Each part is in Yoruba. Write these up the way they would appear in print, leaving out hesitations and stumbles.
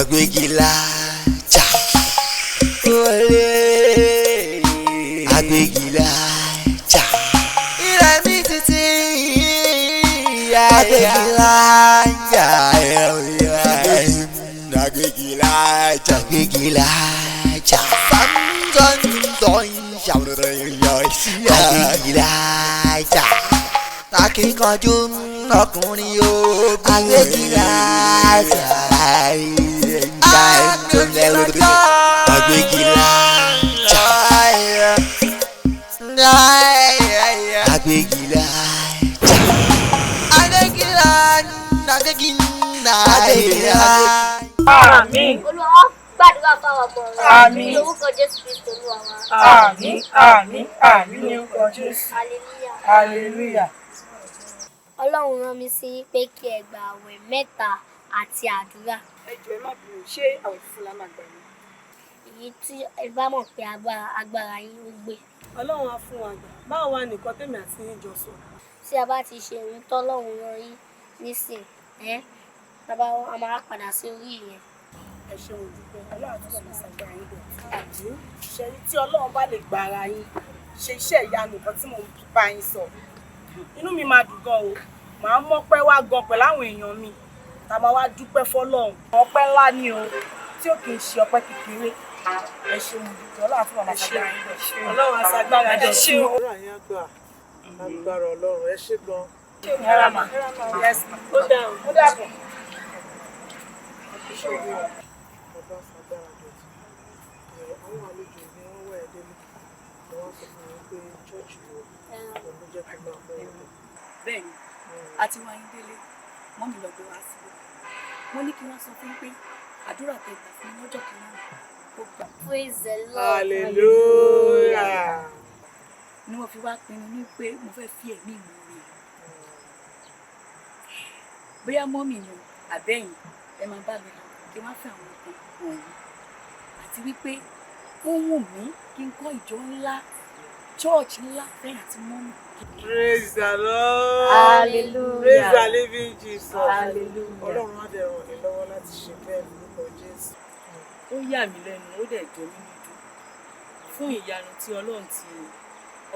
AGBEGILAJA, AGBEGILAJA, AGBEGILAJA, AGBEGILAJA, AGBEGILAJA, AGBEGILAJA, akíkanjú ọkùnrin o AGBEGILAJA, AGBEGILAJA, AGBEGILAJA, AGBEGILAJA. Àmín. Olúwa gbàdúrà fáwọn ọmọ rẹ. Àmín. Ní orúkọ Jésù Kristi Olúwa wa. Àmín, àmín, àmín ní orúkọ Jésù. Hallelujah. Hallelujah. Ọlọ́run rán mi sí pé kí ẹ gba àwẹ̀ mẹ́ta àti àdúrà. Ẹ jọ̀ọ́ ẹ má bínú, ṣé àwẹ̀ funfun la máa gbà ní? Èyí tí ẹ bá mọ̀ pé agbára yín ó gbé. Ọlọ́run á fún wa gbà. Báwo wá nìkan tèmi àti yín jọ sọ? Tí a bá ti ṣe ohun tọ́lọ́run rán yín nísìn, bàbá a máa padà sí orí ìyẹn. Ẹ ṣeun dúpẹ́, Ọlọ́run àti bàbá ṣàgbára yín bọ̀. Àmín. Ṣé tí Ọlọ́run bá lè gba ara yín ṣe iṣẹ́ ìyanu kan tí mò ń bá yín sọ? Inú mi máa dùn gan o. Màá mọ́pẹ́ wá gan pẹ̀lú àwọn èèyàn mi. Tá máa wá dúpẹ́ fọ́lọ́run. Ọpẹ́ ńlá ni o, tí ò kì í ṣe ọpẹ́ kékeré. Ẹ ṣeun dúpẹ́, Ọlọ́run àti bàbá ṣàgbára yín bọ̀. Ọlọ́run á ṣàgbára yín bọ̀. Ọlọ́run yẹn gbà agbára Ọlọ́run ẹ ṣé gan. Yarama. Yes. Ó dáhùn. Ó dàbọ̀. Bàbá ṣàgbára dọ̀tí. Àwọn àlejò ni wọ́n wá ẹ̀ délé. Wọ́n sọ fún mi pé chọ́ọ̀chì wo ló jẹ́ kí n máa bọ̀ ọ́. Bẹ́ẹ̀ni, àti wá yín délé, wọ́n mi lọ gbé wá sílé. Wọ́n ní kí wọ́n sọ fún yín pé àdúrà tẹ́ gbà fún mi lọ́jọ́ kan náà ó gbà. Praise the Lord. Hallelujah. Ni wọ́n fi wá pinnu ní pé mo fẹ́ fi ẹ̀mí mi rè. Bóyá mọ́mì ni àbẹ́yìn ẹ máa bá mi lọ kí wọ́n fẹ́ àwọn nǹkan wọ̀nyí. Àti wípé ó wù mí kí n kọ́ ìjọ ńlá, church ńlá fẹ́yìn àti mọ́mì. Praise the Lord. Hallelujah. Praise the living Jesus. Hallelujah. Ọlọ́run á dẹ̀ ràn yín lọ́wọ́ láti ṣe bẹ́ẹ̀ lórúkọ Jésù. Ó yà mí lẹ́nu, ó dẹ̀ jọ mí lójú fún ìyanu tí Ọlọ́run ti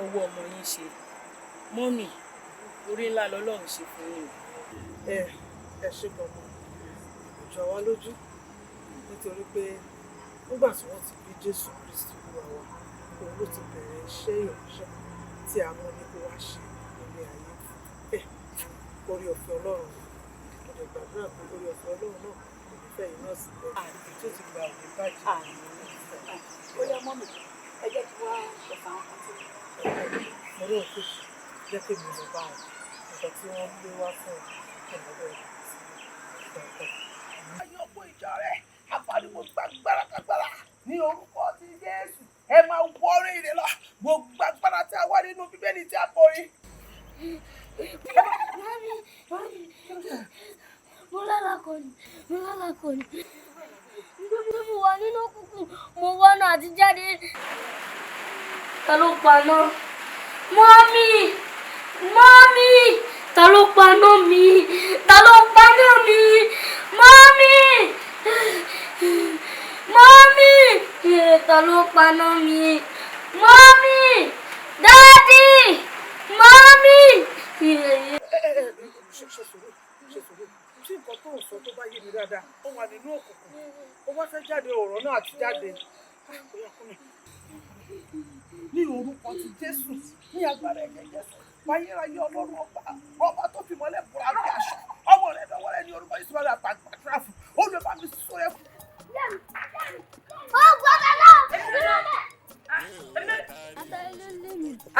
ọwọ́ ọmọ yín ṣe. Mọ́mì, orí ńlá lọ́lọ́run ṣe fún yín. Ẹ ṣé gan-an. jọ wá lójú nítorí pé nígbà tí wọ́n ti bí Jésù Kristi Olúwa wa òun ló ti bẹ̀rẹ̀ iṣẹ́ ìránṣẹ́ tí a mọ̀ ní kó wá ṣe nílé ayé orí ọ̀fẹ́ Ọlọ́run mo lè gbàdúrà pé orí ọ̀fẹ́ Ọlọ́run náà kò ní fẹ́ yìí náà sílẹ̀ àti tó ti gba òní bàjẹ́. ó yẹ mọ́ mi ẹ jẹ́ kí wọ́n ọ̀fà wọn kan sí mo rí òkú jẹ́ kí mi lọ bá wọn nǹkan tí wọ́n gbé wá fún ọ̀rọ̀ ayé ọ̀pọ̀ ìjà rẹ̀ apariwo gbàgbára kagbára ní orúkọ ti Jésù ẹ máa wọrí ire lọ gbogbo agbára tí a wá nínú Bíbélì tí a borí. Mo lálàá kò ní. Nítorí mo wà nínú òkùnkùn, mo wọnà àti jáde. Ta ló paná? Mọ́mì! Ta ló paná mi? Mọ́mì! Ta ló paná mi? Mọ́mì! Daddy! Mọ́mì! ṣe sùúrù tí nǹkan tó ń sọ tó bá yé mi dáadáa ó wà nínú òkùnkùn ó wá fẹ́ jáde ọ̀rọ̀ náà àti jáde ní orúkọ ti Jésù ní agbára ẹ̀jẹ̀ Jésù wáyéráyé Ọlọ́run ọba tó fi mọ́lẹ̀ búra bí aṣọ ọmọ rẹ̀ dọ̀wọ́ rẹ̀ ní orúkọ Ísírẹ́lì àtàgbàdúrà fún ó lè bá mi sọ ẹ fún.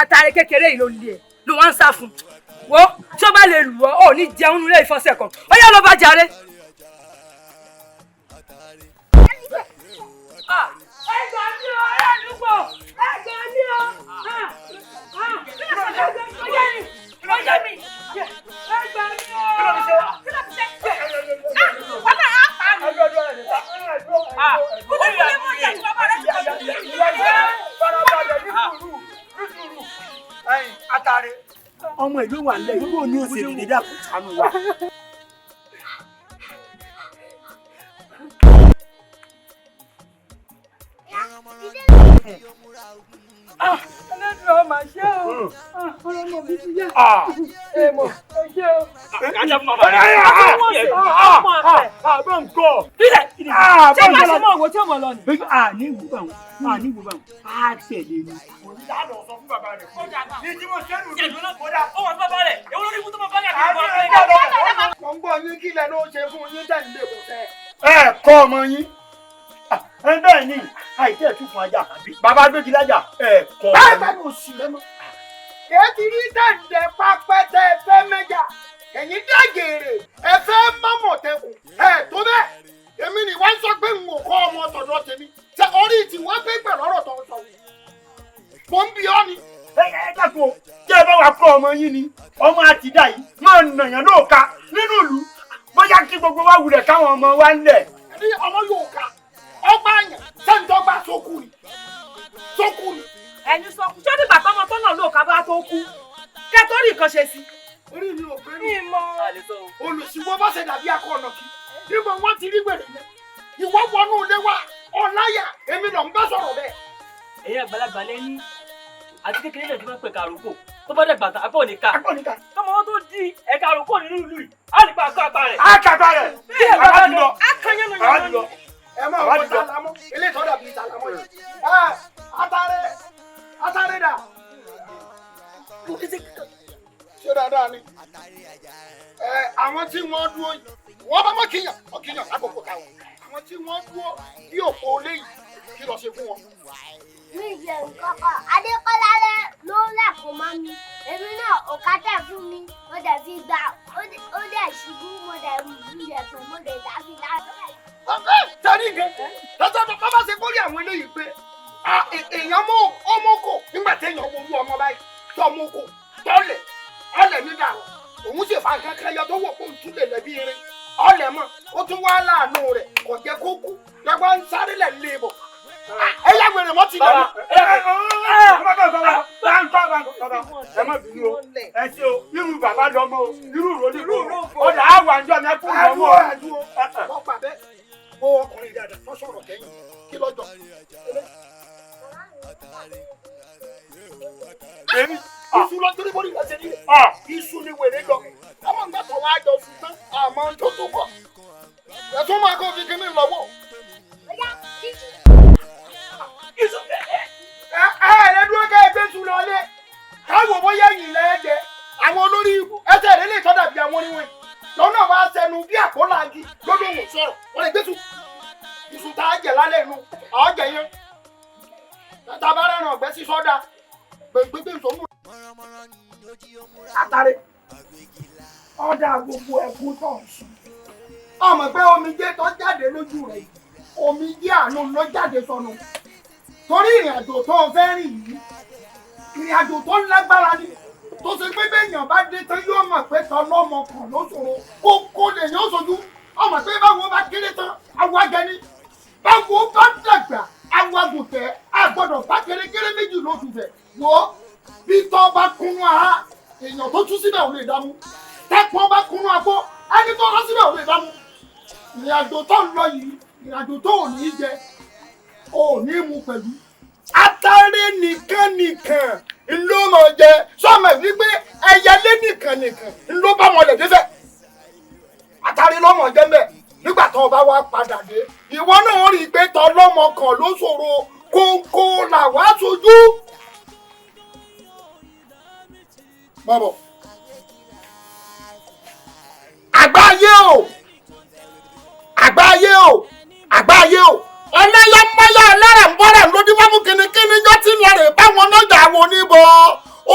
Àtàrí kékeré yìí ló lé ẹ ló wá ń sá fún wo tí ó bá lè lù ọ́ ò ní jẹun nílé ìfọsẹ̀ kan ó yá ló bá jàre. ẹ gbà mí o ẹ àdúgbò ẹ gbà mí o ó yẹ mi ẹ gbà mí Atare ọmọ ìlú wà nílẹ̀ yóò ní òṣèlú dédé àkùtánú wa. ẹlẹ́dùn ọmọ ṣé o ọlọ́mọ mi ti yá èèmọ̀ ẹ ṣé o. Kájà fún bàbá rẹ̀. Àbẹ̀ ńkọ́. Bílẹ̀ ṣé má ṣe mọ̀ òwò tí ọmọ lọ ni. Ní ìwúbà wọn, ní ìwúbà wọn, á tẹ̀lé ni. Ìyáàdọ̀ sọ fún bàbá rẹ̀. Ní tí mo ṣẹ́nu rí. Kódà ó wà fún bàbá rẹ̀ èwo lórí ibú tó mọ bá yà kí n bọ̀ ọ́. Mo ń gbọ́ yín kí ilẹ̀ ló ṣe fún yín tẹ̀ nílé kò fẹ́. Ẹ kọ́ ọmọ yín. Bẹ́ẹ̀ ni àìtẹ́ ẹ̀tún fún ajá. Bàbá Agbégilájà ẹ kọ́ ọmọ yín. Báyìí mo sì lẹ́mọ́. Kèétí rí tẹ̀ǹdẹ̀ pápẹ́tẹ́ fẹ́ mẹ́jà. Ẹ̀yin dàgèrè ẹ fẹ́ mọ́mọ̀tẹ́kùn. Tó bẹ́ẹ̀ èmi ni wọ́n sọ pé n ò kọ́ ọmọ tọ̀dọ̀ tèmi. Ṣé orí tí wọ́n gbé pẹ̀lú ọ̀rọ̀ tó ń sọ? Mo ń bi ọ́ ni. Ẹ dàgbò tí ẹ bá wà kọ́ ọmọ yín ni ọmọ àtìdá yìí máa nàyàn lóòka nínú ìlú bóyá kí gbogbo wa wulẹ̀ káwọn ọmọ wa ń lẹ̀. Ẹni ọmọ yóò ka ọgbà àyàn sẹ́ńtọ́gbà sókù ni. ẹni sọ ṣé nígbà tọmọ tó náà lóòka bá tó kú kẹ tó rí nǹkan ṣe sí. Orí mi ò pé ní ìmọ̀ olùsìnwó bá ṣe dàbí akọ ọ̀nà kí níbo wọ́n ti rí gbèrè yẹn. Ìwọ wọnú ilé wa ọ̀láyà èmi lọ ń bá sọ̀rọ̀ bẹ́ẹ̀. ẹ̀yin àgbàlagbà lẹ́ni àti kékeré lè ti máa ń pè kàrókò tó bá dẹ̀ bàtà apá òní ká. tọmọ wọn tó di ẹ̀ka àròkò nínú ìlú yìí á nípa àkọ́ àpá rẹ̀. Á kàtà rẹ̀. bí ẹ̀ bá bá lọ á kan yánnà yánnà ni. Ẹ máa wọ ìtàlámọ́ ilé ìtọ́jà bíi ìtàlámọ́ yìí. Atare dà. Ṣé dáadáa ni? Àwọn tí wọ́n dúró yìí wọ́n bá mọ́ kíyàn lákòókò táwọn. Àwọn tí wọ́n dúró bí òpó olé yìí kí lọ ṣe fún wọn. Ní ìjẹ́ nǹkan kan, Adékọ́lá ló lẹ̀kùn mọ́ mi. Èmi náà òkà tẹ̀ fún mi, mo dẹ̀ fi gbà, ó dẹ̀ ṣubú, mo dẹ̀ mú yẹ̀pẹ̀, mo dẹ̀ dàbí lábẹ́. Tẹ́lí nǹkan, lọ́sọ̀ tó bá ṣe kórè àwọn eléyìí pé èèyàn mú ọmọ kò nígbà téèyàn wo orú ọmọ báyìí tó ọmọ kò tọ́lẹ̀ ọlẹ̀ nígbà rẹ̀ òun sì fa nǹkan kan yọ tó wò fún ìtúlẹ̀ lẹ́bí irin ọlẹ̀ mọ̀ ó tún wá láàánú rẹ̀ kò jẹ́ kó kú lọ́gbọ́n ń sáré lẹ̀ lé bọ̀. Ẹ yá gbèrè mọ́ ti dẹ́nu. Ẹ má bínú o, ẹ ṣe o, irú bàbá lọ́mọ o, irú ìrònú ọ̀dà àwọn àjọ mi kú lọ́mọ. Wọ́n pa bẹ́ẹ̀ bó ọkùnrin dáadáa wọ́n sọ̀rọ̀ kẹ́yìn kí lọ́jọ́. Èmi iṣu lọ torí bórí ìlọsẹ̀ nílẹ̀. Iṣu ni wèrè lọ. Ọmọ nǹkan kan wá jọ sùn tán àmọ́ tó tó kọ̀. Ẹ súnmọ́ kó fi kíní lọ́wọ́. Ẹ̀ẹ́dẹ́dúró ká ẹgbẹ́ sùn lọ́lé káwọ̀ bóyá ẹ̀yìn lẹ́ẹ̀jẹ̀ àwọn olórí ẹsẹ̀ rẹ̀ lè tọ́jà bí àwọn oníwọ̀n lọ́nà bá sẹnu bí àkólàgì lọ́dún òun sọ̀rọ̀ wọ́n lè gbé sùn ìsùn tá a jẹ lálẹ́ inú ọ̀jẹ̀ yẹn tàbá rẹ̀ràn ọ̀gbẹ́ sí sọ́dà gbẹ̀gbẹ̀ ìsọ̀mù. Àtàrí ọ̀dà gbogbo ẹ̀kú tó ń sùn ọmọ pé omijé tó jáde lójú rẹ̀ omijé àánú ló jáde sọnù torí ìrìnàjò tó fẹ́ rìn yìí ìrìnàjò tó lágbára ni tó ṣe pé béèyàn bá dé tán yóò mọ̀ pé tán lọ́mọ kan ló ṣòro kó lè yàn ó sojú ọmọ pé báwo bá kéré tán àwọn agẹni báwo bá dàgbà àwọn àgùntẹ̀ àgbọ̀dọ̀ bá kérékéré méjì lóṣù fẹ̀ wò bí tọ́ bá kúnnú ara èèyàn tó tú síbẹ̀ ò lè dámú tẹ́pọ́n bá kúnnú agbó ẹni tó rán síbẹ̀ ò lè dámú ìrìnàjò tó ń lọ yìí ìrìnàjò tó ò ní jẹ ò ní mu pẹ̀lú atare nìkan ló mọ̀ jẹ sọ́mọ̀ wípé ẹyẹlé nìkan ló bá wọn lè dẹ́fẹ̀ atare lọ́mọ jẹ́ mbẹ́ nígbà tó o bá wá padà dé ìwọ náà rí i pé tọlọ́mọ kan ló ṣòro kóńkó làwa sojú. bọ́bọ̀ àgbáyé o ọlọ́yọ́mọ́yọ́ ọlọ́rànbọ́rà lójú fáfún kínníkínní jọ́ tí lọ rè báwọn lọ́jà àwọn oníbọ̀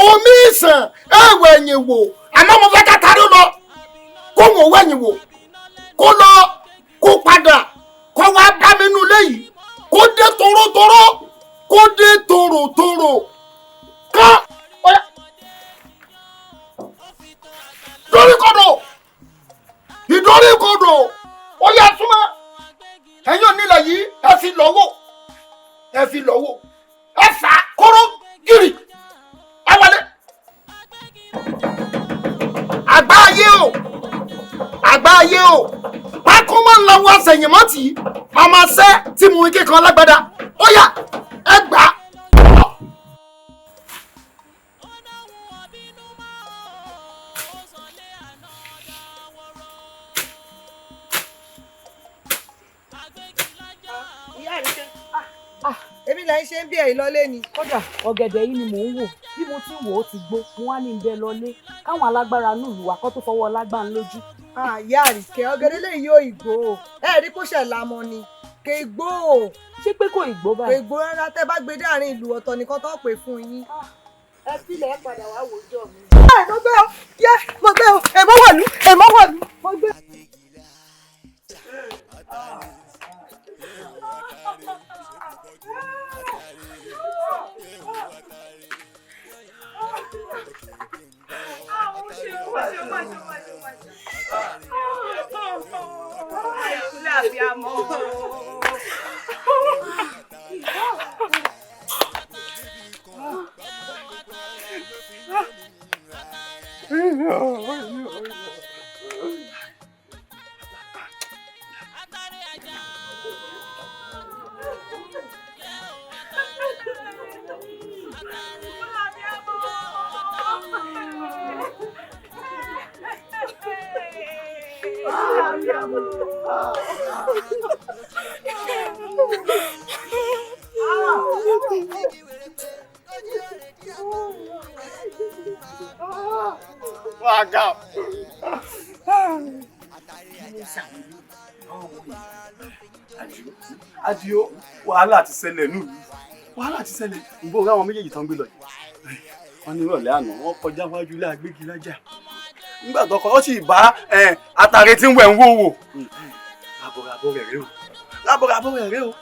omi ìsàn ẹ̀wẹ̀ ẹ̀yìn wò àmọ́ mo fẹ́ kátàrí lọ kó wọ́n wẹ̀yìn wò kó lọ kó padà kó wá bá mi nù léyìí kó dé torótoró kó dé tòròtòrò ká ìdórí kodò ó yá súnmọ́ ẹ̀yin onílẹ̀ yìí ẹ fi lọ́wọ́ ẹ fà kóró gírì ẹ wọlé. àgbáyé o pákó máa ń lọ́wọ́ àṣẹyìnmọ́tì ọmọ ṣẹ́ tí mo ike kan lágbádá ó yá ẹ gbà á. èmi là ń ṣe ń bí ẹ̀yìn lọ́lé ni. kódà ọ̀gẹ̀dẹ̀ yìí ni mò ń wò bí mo ti wò ó ti gbó mo wá ní ń bẹ lọlé káwọn alágbára nílùú wa kó tó fọwọ́ lágbá ń lójú. àyà àríkẹ́ ọ̀gẹ̀dẹ̀ lè yóò ìgbó o ẹ rí kó ṣẹ̀ lámọ ni kè gbó o. ṣé pé kò ìgbó báyìí. kè gbó rárá tẹ́ bá gbé dáàrin ìlú ọ̀tọ̀ nìkan tó pè fún yín. ẹ sílẹ̀ padà wá wòjọ́ mi. mo gbé o mo gbé o èmọ́ wọ̀lú mo gbé. Adio, wàhálà ti ṣẹlẹ̀ nù. Wàhálà ti ṣẹlẹ̀. Ǹbọ̀ àwọn méjèèjì tán gbé lọ yìí. Wọ́n ní ìrọ̀lẹ́ àná, wọ́n kọjá wájú ilé AGBEGILAJA. Nígbà tó kọ́, ó sì bá àtàrí tí ń wẹ̀ ń wò wò. Lábọ̀ràbọ̀ rẹ̀ rẹ̀ o.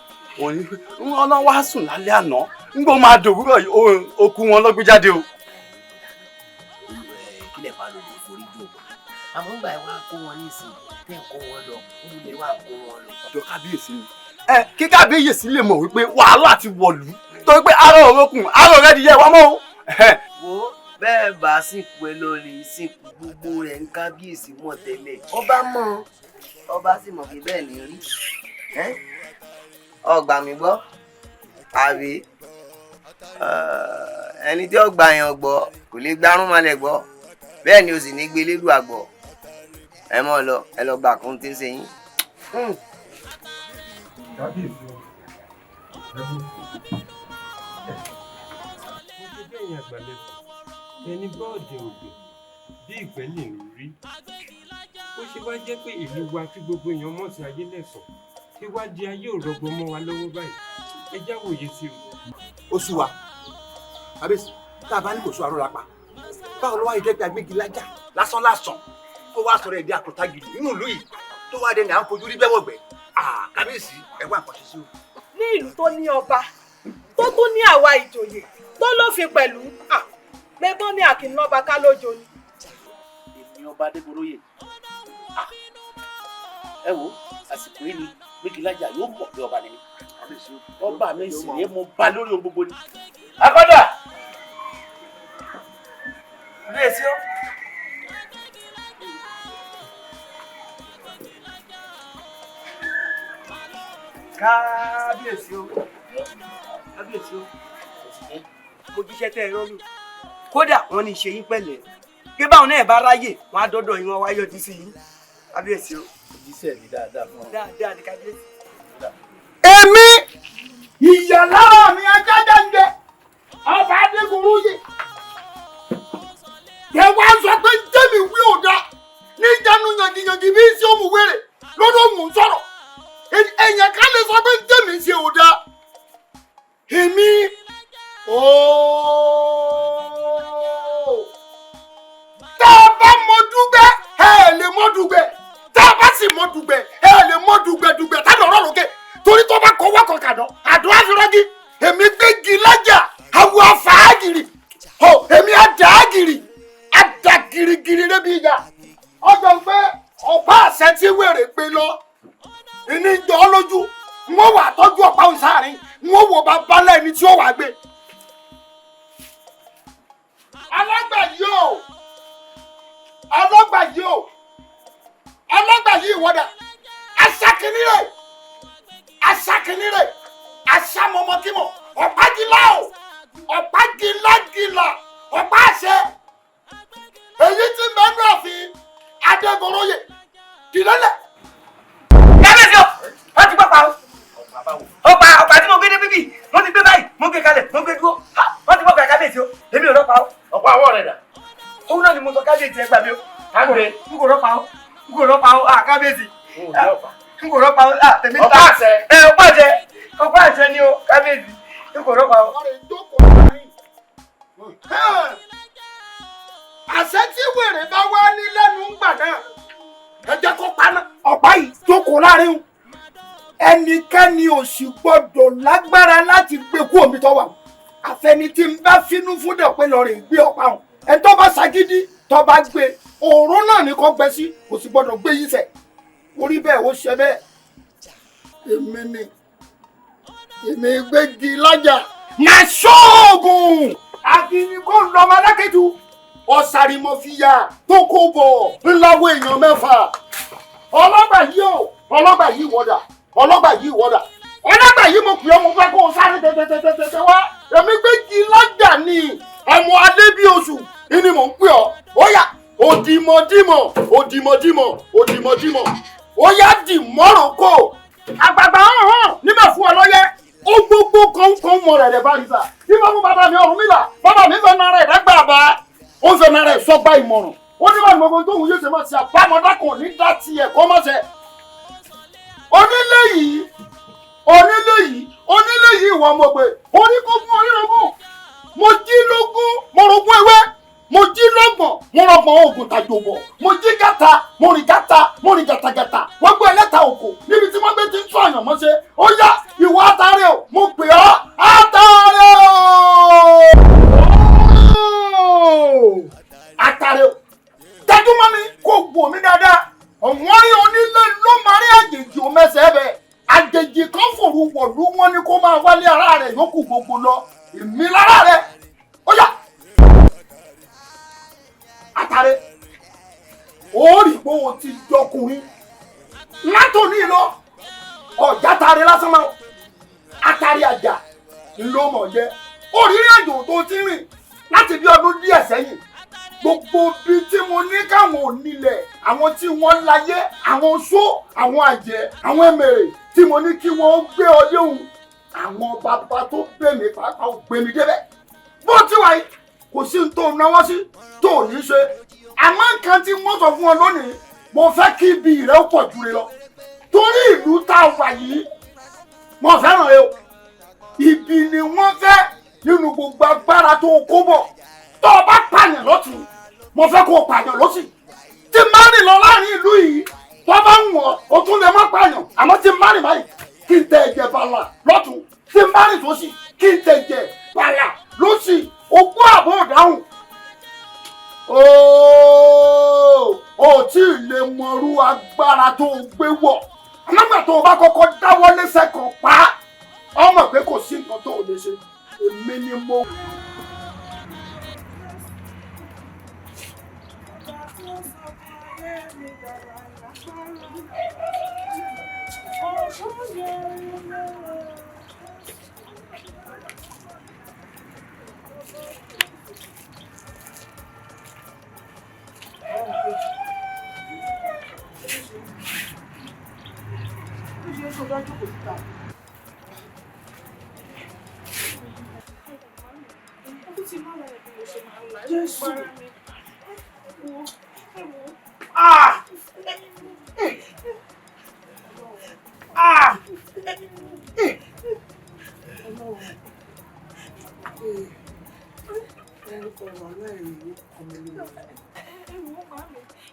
Wọ́n náà wá sùn lálẹ́ àná. Nígbà ó máa dòwúrọ̀ yìí, okú wọn ló gbé jáde o. Kílẹ̀ bá lòdì forí jò. Àmọ́ ńgbà ẹ̀ wá kó wọn ní ìsìn, tẹ́ ẹ̀ kó wọn lọ, olùlé wà kó wọn lọ. Ọ̀dọ̀ kábíyèsí ni. Kí kábíyèsí lè mọ̀ wípé wàhálà ti wọ̀lú. Torí pé ará òrókùn, ará rẹ̀ di yẹ wá mọ́ o. Wo bẹ́ẹ̀ bá sìnkú ẹ lọ lè sìnkú gbogbo rẹ̀ ń kábíyèsí mọ̀ tẹ́lẹ̀. Ọba mọ̀ ọba sì mọ̀ pé bẹ́ẹ̀ ni rí. Ọgbà mi gbọ́ àbí ẹni tí ọgbà yẹn gbọ́ kò lè gbárùn malẹ̀ gbọ́ bẹ́ẹ̀ ni o sì ní gbé lélu àgbọ̀ ẹ mọ̀ lọ ẹ lọ gbà kún tí ń ṣe yín. kábíyèsí o mo ti bẹ́yìn àgbàlẹ̀kùn ẹni bọ́ọ̀dì ògbè bí ìgbẹ́ lè rí ó ṣe wá jẹ́ pé ìlú wa tí gbogbo èèyàn mọ̀ sí ayé lẹ́sàn tí wá di ayé ò rọgbọ mọ́ wa lọ́wọ́ báyìí ẹ já wòye sí o. ó sú wa kábíyèsí tá a bá ní kò sú àrùn lápá báwo ló wá yìí dẹ́gbẹ́ Agbégilájà lásán tó wá sọ̀rọ̀ ẹ̀dí àkùtà gidi nínú ìlú yìí tó wá dẹni à ń fojú rí bẹ́wọ̀ gbẹ́ kábíyèsí ẹ wá nǹkan ṣe sí o. ní ìlú tó ní ọba tó tún ní àwa ìjòyè tó lófin pẹ̀lú mẹ́gbọ́n ní àkìnnọ́ba ká lójo ni. èmi ọba Adégoróyè ẹ wo àsìkò yìí ni Agbégilájà yóò mọ̀ pé ọba ni mí ọba mi sì ní mo ba lórí ohun gbogbo ni. akọ́dà bẹ́ẹ̀ sí ọ́. kábíyèsí o kábíyèsí o mo jíṣẹ́ tẹ́ ẹ rán mi kódà wọ́n ní ṣe yín pẹ̀lẹ́ pé báwọn náà bá ráyè wọ́n á dọ́dọ̀ yín wọ́n wá yọjú sí yín kábíyèsí o. jíṣẹ́ mi dáadáa fún ọ. dáadáa ni kábíyèsí. èmi ìyà lára mi ajájá ń jẹ ọba Adégoróyè yẹ wá sọ pé jẹ́mi wí òdà ní ìjánu yangiyangi bí sí òmùwérè lọ́dọ̀ mú sọ̀rọ̀ èèyàn ká lè sọ pé jẹ́mi ṣe òdà èmi tá a bá mọ dúgbẹ́ ẹ lè mọ dúgbẹ́ tá a bá sì mọ dúgbẹ́ ẹ lè mọ dúgbẹ́ tá lọ́rọ̀ lókè torí tó bá kọ wákọ̀ kàdán àdó àfirọ́gí èmi Gbégilájà àwọn afáàgìrì èmi àdàgìrì àdàgìrìgìrì lébi ìyá ọjọ́ pé ọ̀pá àṣẹ tí wèrè gbé lọ ìní jọ ọ lójú wọ́n wà tọ́jú ọ̀pá òun sáàrin wọ́n wò bá balẹ̀ ẹni tí ó wà gbé. alágbà yìí wọ́dà aṣàkínírè aṣàmọmọkímọ ọ̀págilá ọ̀págilagila ọ̀pá àṣẹ èyí tí mẹ́nu àfin Adégoróyè dìlẹ́lẹ̀. kábíyèsí o wọ́n ti gbọ́ pa o ọ̀pá tí mo gbé dé bíbí wọ́n ti gbé báyìí mo gbé kalẹ̀ mo gbé dúró wọ́n ti gbọ́ pa kábíyèsí o èmi ò lọ́pàá o. ọ̀pá àwọ̀ rẹ̀ dà. òun náà ni mo sọ kábíyèsí ẹ gbà mí o. kábíyèsí n kò lọ́pàá o kábíyèsí n kò lọ́pàá o tèmi ta ọ̀pá àṣẹ. ọ̀pá àṣẹ ni o kábíyèsí n kò lọ́pàá o. àṣẹ tí wèrè bá wá ní lẹ́nu ń gbà náà ẹ jẹ́ kó paná ọ̀pá yìí jókòó láàrin ẹnikẹ́ni ò sì gbọ́dọ̀ lágbára láti gbé kú omi tó wà àfẹni tí ń bá finú fúdọ̀ pé lọ rè gbé ọ̀pá wọn ẹ tó bá ṣagídí tó bá gbé òòrùn náà ní kò gbẹ sí kò sì gbọ́dọ̀ gbé yín sẹ̀ orí bẹ́ẹ̀ ó ṣe bẹ́ẹ̀ èmi Gbégilájà máa ṣọ́ọ̀gùn Apanikufor lọ́mọ alákẹ́jù ọ̀sàrìmọ̀fìyà tó kó bọ̀ ńláwó èèyàn mẹ́fà ọlọ́gbà yìí wọ́dà ọlọ́gbà yìí mo pè ọ́ mo fẹ́ kó o sáré tẹ́tẹ́tẹ́tẹ́ wá èmi Gbégilájà ni ọmọ Adébíoṣù ni mò ń pè ọ́ ó yá òdìmọ̀dìmọ̀ ó yá dìmọ́ràn kó àgbààgbà hàn nígbà fún ọ lọ́yẹ́ ó gbogbo kọ̀ọ̀kan mọ̀ rẹ̀ bá rí sà tí wọ́n fún bàbá mi Ọ̀rúnmìlà bàbá mi fẹ́ nara ẹ̀ dágbàbá ó fẹ́ nara ẹ̀ sọ́gbà ìmọ̀ràn ó ní wà ní gbogbo tóun yóò ṣe máa ṣe àbámọ́dá kan ní dá tiẹ̀ kọ́ mọ́ ṣe. onílé yìí ìwọ mo pé orí kó fún orírogún mo jí lógún mo rogún ewé mo jí lọ́gbọ̀n mo rọgbọ̀n oògùn tàjọbọ̀ mo jí gàtà mo rìn gàtàgàtà wọ́n gbé ẹlẹ́ta òkò níbi tí wọ́n gbé ti ń tún àyàn mọ́ ṣe ó yá ìwọ Àtàrẹ o mo pè ọ́ Àtàrẹ o dájú mọ́ mi kó gbò mí dáadáa ọ̀wọ́n rí onílé ló máa rí àjèjì ò mẹ́sẹ̀ bẹ́ẹ̀ àjèjì kan fòrú wọ̀lú wọn ni kó máa wálé ara rẹ̀ yókù gbogbo lọ èmi lára rẹ̀ ó yá Àtàrẹ ó rí pé o ti dọkùnrin látòní lọ ọjà Àtàrẹ lásán máa Àtàrẹ àjà ńlọ mọ̀ jẹ́ oríire àjò tó ti rìn láti bí ọdún díẹ̀ sẹ́yìn gbogbo bí tí mo ní káwọn onílẹ̀ àwọn tí wọ́n láyé àwọn oṣó àwọn àjẹ́ àwọn ẹ̀mẹ̀rẹ̀ tí mo ní kí wọ́n gbé ọ léhùn àwọn bàbá tó gbé mi pàápàá ò gbé mi débẹ̀ bó ti wà yìí kò sí ní tó náwó sí tó ní ṣe àmọ́ nǹkan tí wọ́n sọ fún ọ lónìí mo fẹ́ kí ibi rẹ̀ ó pọ̀ jù rẹ lọ torí ìlú tá a wà yìí mo fẹ́ràn rẹ o ibi ni wọ́n fẹ́ nínú gbogbo agbára tó kó bọ̀ tó o bá pààyàn lọ́tún mo fẹ́ kó o pààyàn lọ́sì tí má rìn lọ láàrin ìlú yìí tó bá ń wọ̀n o tún lè má pààyàn àmọ́ tí má rìn báyìí kí n tẹ ẹ̀jẹ̀ bàlà lọ́tún tí má rìn sósì kí n tẹ ẹ̀jẹ̀ bàlà lọ́sì ogún àbọ̀ ọ̀dáhùn o tí ì lè mọrú agbára tó o gbé wọ̀ àmọ́gbà tó o bá kọ́kọ́ dáwọ́ lẹ́sẹ̀ kan pa á ọmọ pé kò sí nǹkan tó o lè ṣe èmi ni mo. Jésù.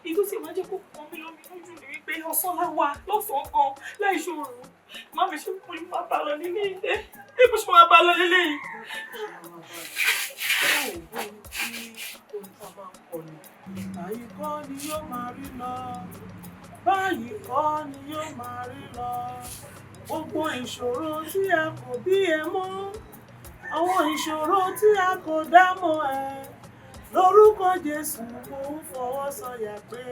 Ìlú tí máa jẹ́ kó pọn mi lómi lójú ni wípé ọ̀sán láwà lọ́sàn-án kan láì ṣòro. Má mi ṣe kó máa bá lọ nílé ilé. Bí mo ṣe máa bá lọ nílé yìí. Báyìí kọ́ ni yóò máa rí lọ. Báyìí kọ́ ni yóò máa rí lọ. Gbogbo ìṣòro tí a kò bí ẹ mọ́. Àwọn ìṣòro tí a kò dá mọ́ ẹ. Lórúkọ Jésù mo ń fọwọ́ sọ̀yà pé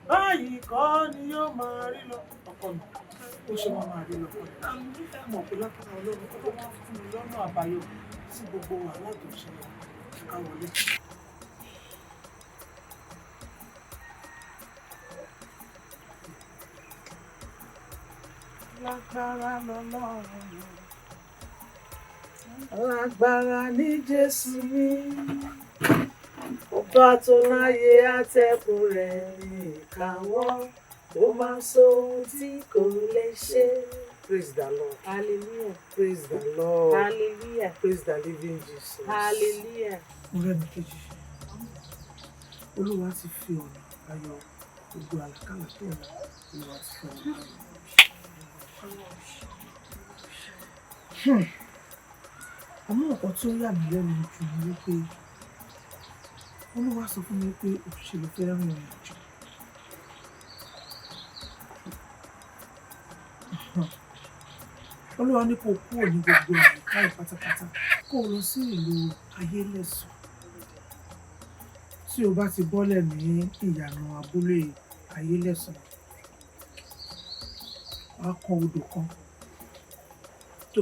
báyìí kọ́ ni yóò máa rí lọ. Ọkọ mi, ó ṣe máa rí lọ. Mọ̀ pé lápá Ọlọ́run kó tó wá fún mi lọ́nà àbáyọ sí gbogbo wàhálà tó ṣe ká wọlé. Lágbára lọ́lọ́run. Lágbára ní Jésù mi. Ọba tó láyé àtẹ̀kùn rẹ̀ ní ìkáwọ́. Ó máa sọ ohun tí kò lè ṣe. Praise the Lord. Hallelujah. Praise the Lord. Hallelujah. Praise the living Jesus. Hallelujah. Ọ̀rẹ́ mi kejì. Olúwa ti fi ọ̀nà ayọ̀ gbogbo àlàkálà tó ọ̀nà. Olúwa ti fi ọ̀nà ayọ̀. Àmọ́ ọ̀pọ̀ tí ó yà mí lẹ́nu jù ni wípé Olúwa sọ fún mi pé òṣèlú fẹ́ rìn ìrìn àjò. Olúwa ní kó kúrò ní gbogbo àyíká ìpátápátá kó lọ sí ìlú Ayélẹ̀sùn. Tí o bá ti bọ́lẹ̀ ní ìyànà abúlé Ayélẹ̀sùn, wàá kan odò kan. Tó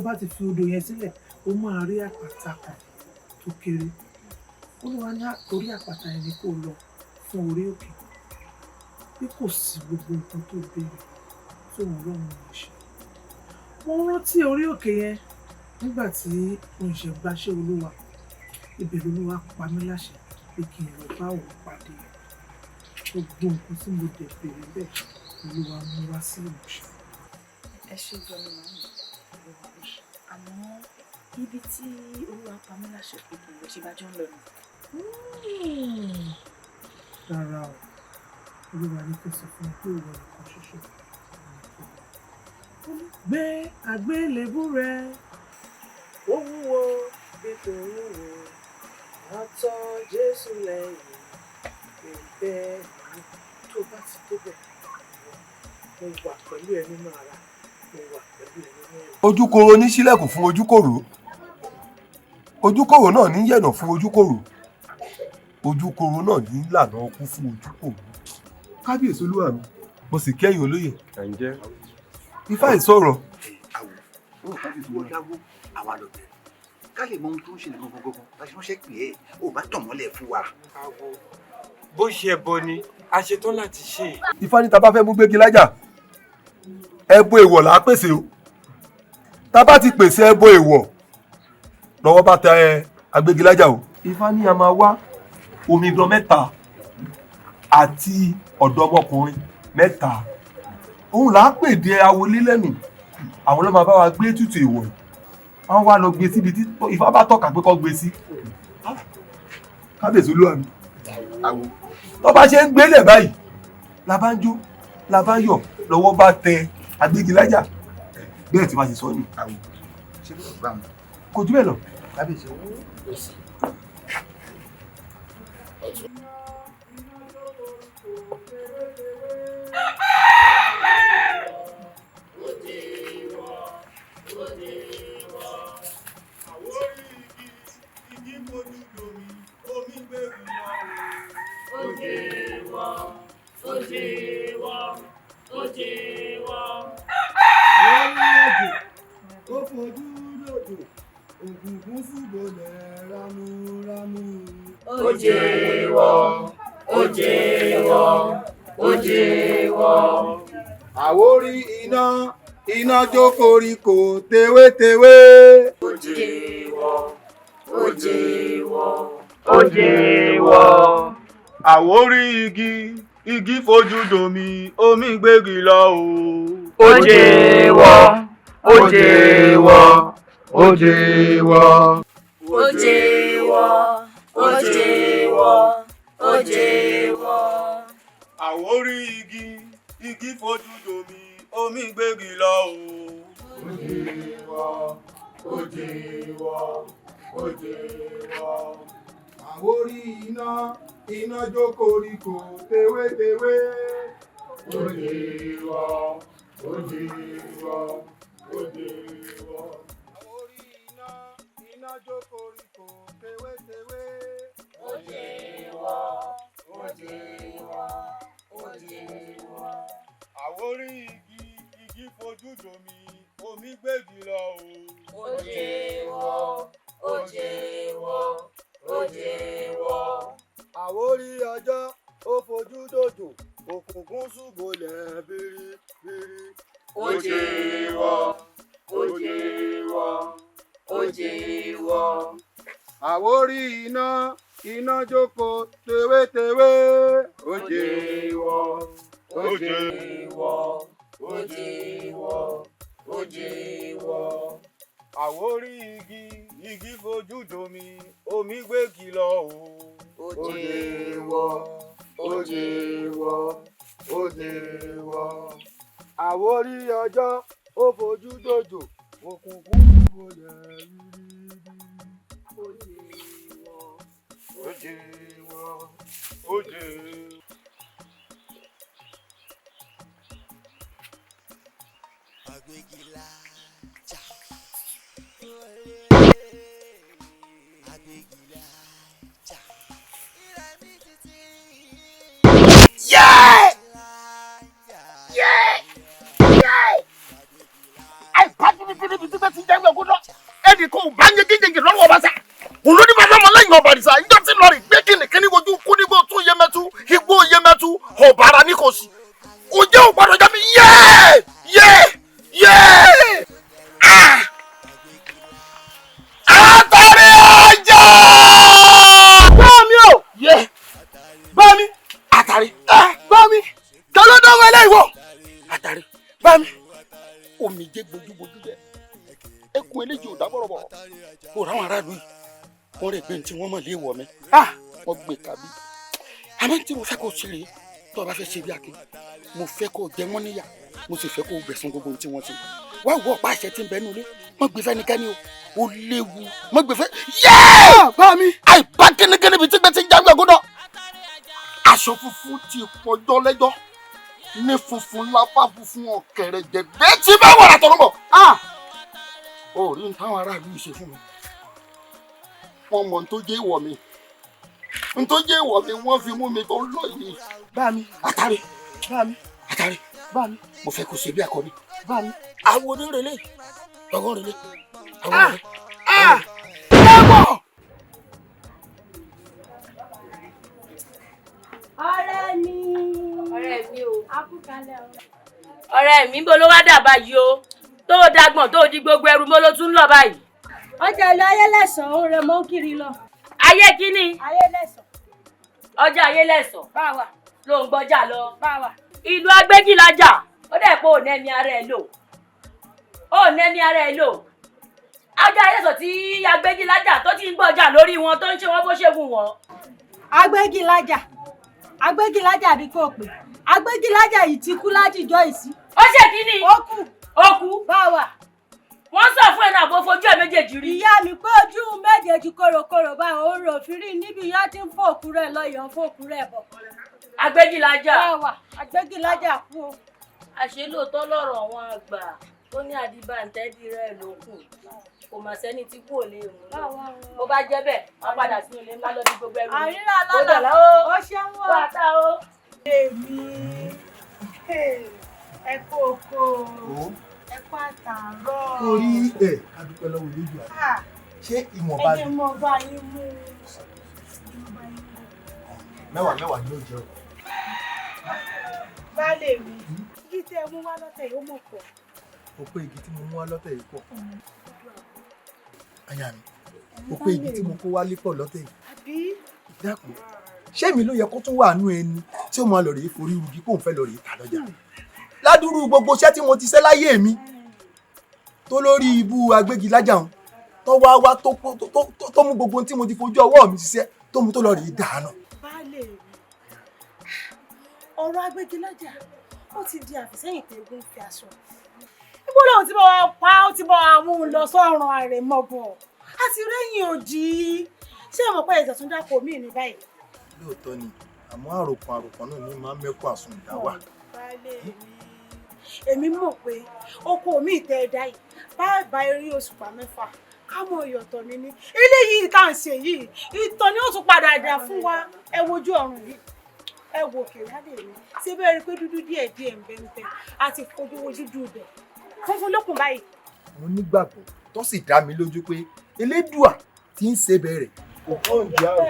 bá ti fi odò yẹn sílẹ̀, o máa rí àpáta kan tó kéré. Olúwa ní orí àpáta yẹn ni kó lọ fún orí òkè. Bí kò sí gbogbo nǹkan tó béèrè tó wọn lọ́rùn lè ṣe. Mo rántí orí òkè yẹn nígbà tí mo ṣe gbaṣẹ́ Olúwa. Ibẹ̀ l'Olúwa pa mí láṣẹ pé kí n lọ bá òun pàdé. Gbogbo nǹkan tí mo dẹ̀ béèrè bẹ́ẹ̀ Olúwa mú wá sí ìmúṣẹ. Ẹ ṣe gan ni màmá. Àmọ́ ibi tí Olúwa pa mí láṣẹ pé kí n lọ ṣe bá jọ ń lọ nù. Rárá o, Olúwa ní kí n sọ fún mi pé ìwọ nìkan ṣoṣo. Gbé àgbélébú rẹ, ó wúwo bí kò wúwo, àtọ̀ Jésù lẹ́yìn, bẹ́ẹ̀ ni tó bá ti débẹ̀, mo wà pẹ̀lú ẹ nínú ara, mo wà pẹ̀lú ẹ nínú ẹ̀rọ. Ojúkòrò ní ṣílẹ̀kùn fún ojúkòrò, ojúkòrò náà ní yẹ̀nà fún ojúkòrò, ojúkòrò náà ní lànà ọkú fún ojúkòrò. Kábíyèsí olúwa mi, mo sì kẹ́yìn olóyè. Ifá ìsọ̀rọ̀. Àwọ̀ kábíyèsí wọ́n dáwó àwa lọ bẹ̀rẹ̀. ká lè mọ ohun tó ń ṣẹlẹ̀ gbogbogbò bá ṣe ránṣẹ́ pè é ò bá tàn mọ́lẹ̀ fún wa. àwo bó ṣe ẹbọ ni a ṣetán láti ṣe. Ifá ní tá bá fẹ́ mú Gbégilájà ẹbọ èèwọ̀ là á pèsè o tá bá ti pèsè ẹbọ èèwọ̀ lọ́wọ́ bá tẹ Agbégilájà o. Ifá ní a máa wá omidan 3 àti ọ̀dọ́mọkùnrin 3 òun là á pèdè awolé lẹ́nu àwọn ló máa bá wa gbé ètùtù èèwọ̀ àwọn wá lọ gbé síbi tí Ifá bá tọ́ka pé kó gbé sí. Kábíyèsí Olúwa mi àwo tó bá ṣe ń gbélé báyìí la bá ń jó la bá ń yọ̀ lọ́wọ́ bá tẹ Agbégilájà bẹ́ẹ̀ tí wọ́n ti sọ ní àwo ṣé ló gbà wọn. kò jù bẹ́ẹ̀ lọ. kábíyèsí ó fojú lòdò òkùnkùn fúbolẹ̀ rámúrámú. ó jẹ́wọ́ ó jẹ́wọ́ ó jẹ́wọ́. Àwórí iná jó koríko tewétewé. ó jẹ́wọ́ ó jẹ́wọ́ ó jẹ́wọ́. Àwórí igi fojú domi omi gbégi lọ o. ó jẹ́wọ́ ó jẹ́wọ́ ó jẹ́wọ́. ó jẹ́wọ́ ó jẹ́wọ́ ó jẹ́wọ́. Àwórí igi fojú domi omi gbégi lọ o. ó jẹ́wọ́ ó jẹ́wọ́ ó jẹ́wọ́. Àwórí iná jó koríko tewétewé. ó jẹ́wọ́ ó jẹ́wọ́ ó jẹ́wọ́. Àwórí iná jó koríko tewétewé. ó jẹ́wọ́ ó jẹ́wọ́ ó jẹ́wọ́. Àwórí igi fojú domi omi gbégi lọ o. ó jẹ́wọ́ ó jẹ́wọ́ ó jẹ́wọ́. Àwórí ọjọ́ ó fojú dòjò òkùnkùn ṣùgbọ́lẹ̀ bíríbírí. ó jẹ́wọ́ ó jẹ́wọ́ ó jẹ́wọ́. Àwórí iná jókòó tewétewé. ó jẹ́wọ́ ó jẹ́wọ́ ó jẹ́wọ́ ó jẹ́wọ́. Àwórí igi fojú domi omi gbégi lọ o. ó jẹ́wọ́ ó jẹ́wọ́ ó jẹ́wọ́. Àwórí ọjọ́ ó fojú dòjò òkùnkùn ṣùgbọ́lẹ̀ bíríbírí. ó jẹ́wọ́ ó jẹ́wọ́ ó jẹ́wọ́. Agbégilájà. Agbégilájà. Yeah! Yeah! Yeah! Àìpákìrìkìrì bìtí bẹ́ẹ̀ ti jẹ́ ẹgbẹ́ ògùn náà. Ẹnì kan ò bá ń yé gíjèjì lọ́wọ́ ọba sá. Olórí máa lọ́mọ lẹ́yìn ọba àdìsá. Ìjọ tí lọ rìn gbé kìnìkìnì wojú kú nígbò tún Yemẹtu. Igbó Yemẹtu ọ̀bàrà ní kò sí. Òjẹ́ ò gbọ́dọ̀ jẹ́ mi. Yéé! Yéé! Yéé! Àtàrí ọjà! Bámi o! Yé! Bámi! Àtàrí! Bámi! Ta ló dánwó eléyìí wò? Àtàrí! Bámi! Omijé gbojúgbojú jẹ. Ẹkùn eléjì ò dábọ̀rọ̀bọ̀. Kò ráwọn aráàlú yìí. Wọ́n rẹ̀ gbé ní tí wọ́n mọ̀ lé wọ̀ mi. Wọ́n gbé kábí. Àmọ́ tí mo fẹ́ kó ṣe rèé tó o bá fẹ́ ṣe bí akin. Mo fẹ́ kó jẹ wọ́n níyà. Mo sì fẹ́ kó gbẹ̀sùn gbogbo ohun tí wọ́n ṣe. Wá wọ ọ̀pá àṣẹ tí ń bẹ nínú ilé. Wọ́n gbé fẹ́nikẹ́ni o. Ó léwu. Wọ́n gbé fẹ́. Yéé! Bámi! Àìbá kínníkínní bíi tí gbé ti ń jágbé ògùn náà. Aṣọ funfun ti pọjọ́ lẹ́jọ́. Ní funfun lápá funfun ọ̀kẹ́rẹ́ jẹ̀gbẹ́ tí bá wà látọ̀rọ̀ bọ̀. Ó rí ní táwọn aráàlú yìí ṣe fún mi. Wọ́n mọ̀ ní tó jẹ́ ìwọ̀ mi. Ní tó jẹ́ ìwọ̀ mi wọ́n fi mú mi tó lọ yìí. Bámi! Àtàrí! Bámi! Àtàrí! Bámi! Mo fẹ́ kó ṣe bí akọni. Bámi! Àwọn onírèlè. Àwọn onírèlè. Àwọn onírèlè. ọ̀rẹ́ mi bó ló wá dà báyìí o tó o dagbọ̀n tó o di gbogbo ẹrù mo ló tún lọ báyìí. ọjà ìlú ayélẹ̀sán ó rẹ mọ́ kiri lọ. ayé kíní. ayélẹ̀sán. ọjà ayélẹ̀sán. báwa. ló ń gbọ́jà lọ. báwa. ìlú Agbégilájà ó dẹ̀ pé ò nẹ́ni ara ẹ̀ lò. ó nẹ́ni ara ẹ̀ lò. ọjà ayélẹ̀sán tí Agbégilájà tó ti ń gbọ́jà lórí wọn tó ń ṣe wọ́n bó ṣe wù wọ́n. Agbégilájà ni kò pè. Agbégilájà yìí ti kú látijọ́ ìsí. ó ṣe kíní. ó kú. báwa. wọ́n sọ fún ẹ náà bó fojú ẹ méjèèjì rí. ìyá mi pé ojú méjèèjì korokoro báyìí ó rò fírí níbi ìyá tí ń fòkú rẹ̀ lọ́yọ̀ọ́ fòkú rẹ̀ bọ̀. Agbégilájà. báwa Agbégilájà kú o. àṣé lóòótọ́ lọ́rọ̀ àwọn àgbà tó ní àdìbàǹtẹ́dì rẹ̀ ló kù kò mà sẹ́ni tí kò lè mú lọ. bó bá jẹ́ bẹ́ẹ̀ wọ́n padà sínú ilé ńlá lọ́dún gbogbo ẹrù. àríra lọ́la ó ṣe ń wọ́. pátá o. èmi ẹ kó oko ẹ kó àtàárọ̀. torí adúpẹ́ lọ́wọ́ ìlú àná ṣé ìwọ̀nba ẹ jẹ́ mọ́ bá yín mú. mẹ́wàá ni ó jẹ́ o. baálé mi igi tí ẹ mú wá lọ́tẹ̀ yìí ó mọ̀ pọ̀. o pé igi tí mo mú wá lọ́tẹ̀ yìí pọ̀. aya mi o pé igi tí mo kó wálé pọ̀ lọ́tẹ̀ yìí. àbí. dákun ṣé mi ló yẹ kó tún wà nú ẹni tí ó máa lọ rèé forí rugi kó n fẹ́ lọ rèé tà lọ́jà. ládùúrú gbogbo iṣẹ́ tí mo ti ṣe láyé mi tó lórí ibú Agbégilájà hàn tó wá tó mú gbogbo ohun tí mo ti fojú ọwọ́ mi ṣiṣẹ́ tó mú tó lọ rèé dànù. baálé mi ọ̀rọ̀ Agbégilájà ó ti di àfìsẹ́yìn tẹ́gùn fi aṣọ. níbo lóun ti bá wa pa ó ti bá wa mú un lọ sọ́run àrèmọ́bọ̀ àti rẹ́yìn òdì ṣé ẹ mọ̀ pé ẹ̀sẹ̀ tún dápò mí ní báyìí. lóòótọ́ ni àmọ́ àròkàn náà ní máa ń mẹ́kún àsun ìdá wà. baálé mi èmi mọ̀ pé oko mi tẹ́ ẹ dá yìí bá eré òṣùpá 6 ká mọ ìyọ̀tọ̀ mi ní eléyìí tá à ń ṣe yìí ìtàn ni ó tún padà dà fún wa ẹ wojú ọ̀run yìí ẹ wo òkèèrè adé mi ṣé bẹ́ẹ̀ rí pé dúdú díẹ̀ díẹ̀ ń bẹ́ ń bẹ́ àti fojú wo dúdú bẹ̀ funfun lókun báyìí. mo nígbàgbọ́ tó sì dá mi lójú pé elédùà tí ń ṣe bẹ̀rẹ̀ òkú òǹdí àrùn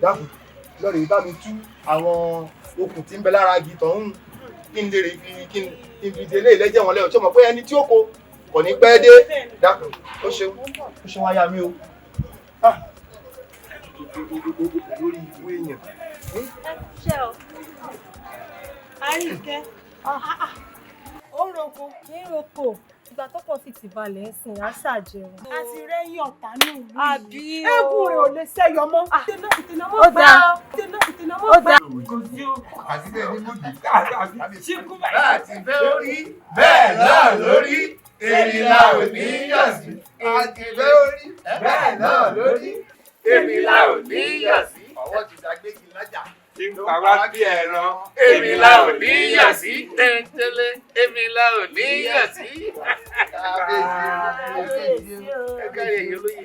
dákun lọ́rọ̀ bá mi tú àwọn okùn tí ń bẹ lára igi tọ̀hún kí n lè rí kí n fi délé ìlẹ́jẹ̀ wọn lẹ́yìn tí ó mọ̀ pé ẹni tí ó kò ní pẹ́ dé dákun ó ṣeun aya mi o. lórí ìwé èèyàn. ṣé o àríkẹ́ ó ń roko kí n roko ìgbà tọ́pọ̀ sì ti balẹ̀ ń sìn á ṣàjẹun. a ti rẹ́yìn ọ̀tá ní ìlú àbí yìí eégún rẹ̀ ò lè ṣẹ́yọ mọ́. ìtẹ̀nà mọ́ gbà ó dá. kò sí o àti bẹ́ẹ̀ ni mo dì ṣé kú láti fẹ́ orí bẹ́ẹ̀ náà lórí èmi la ò ní yọ̀ sí. àti fẹ́ orí bẹ́ẹ̀ náà lórí èmi la ò ní yọ̀ sí. ọwọ́ ti Agbégilájà. tí ń pa wá bí ẹran. èmi la ò ní yọ̀ sí. tẹ́ntẹ́lẹ́ èmi la ò ní yọ̀ sí. ẹ̀ka ẹ̀yẹ olóye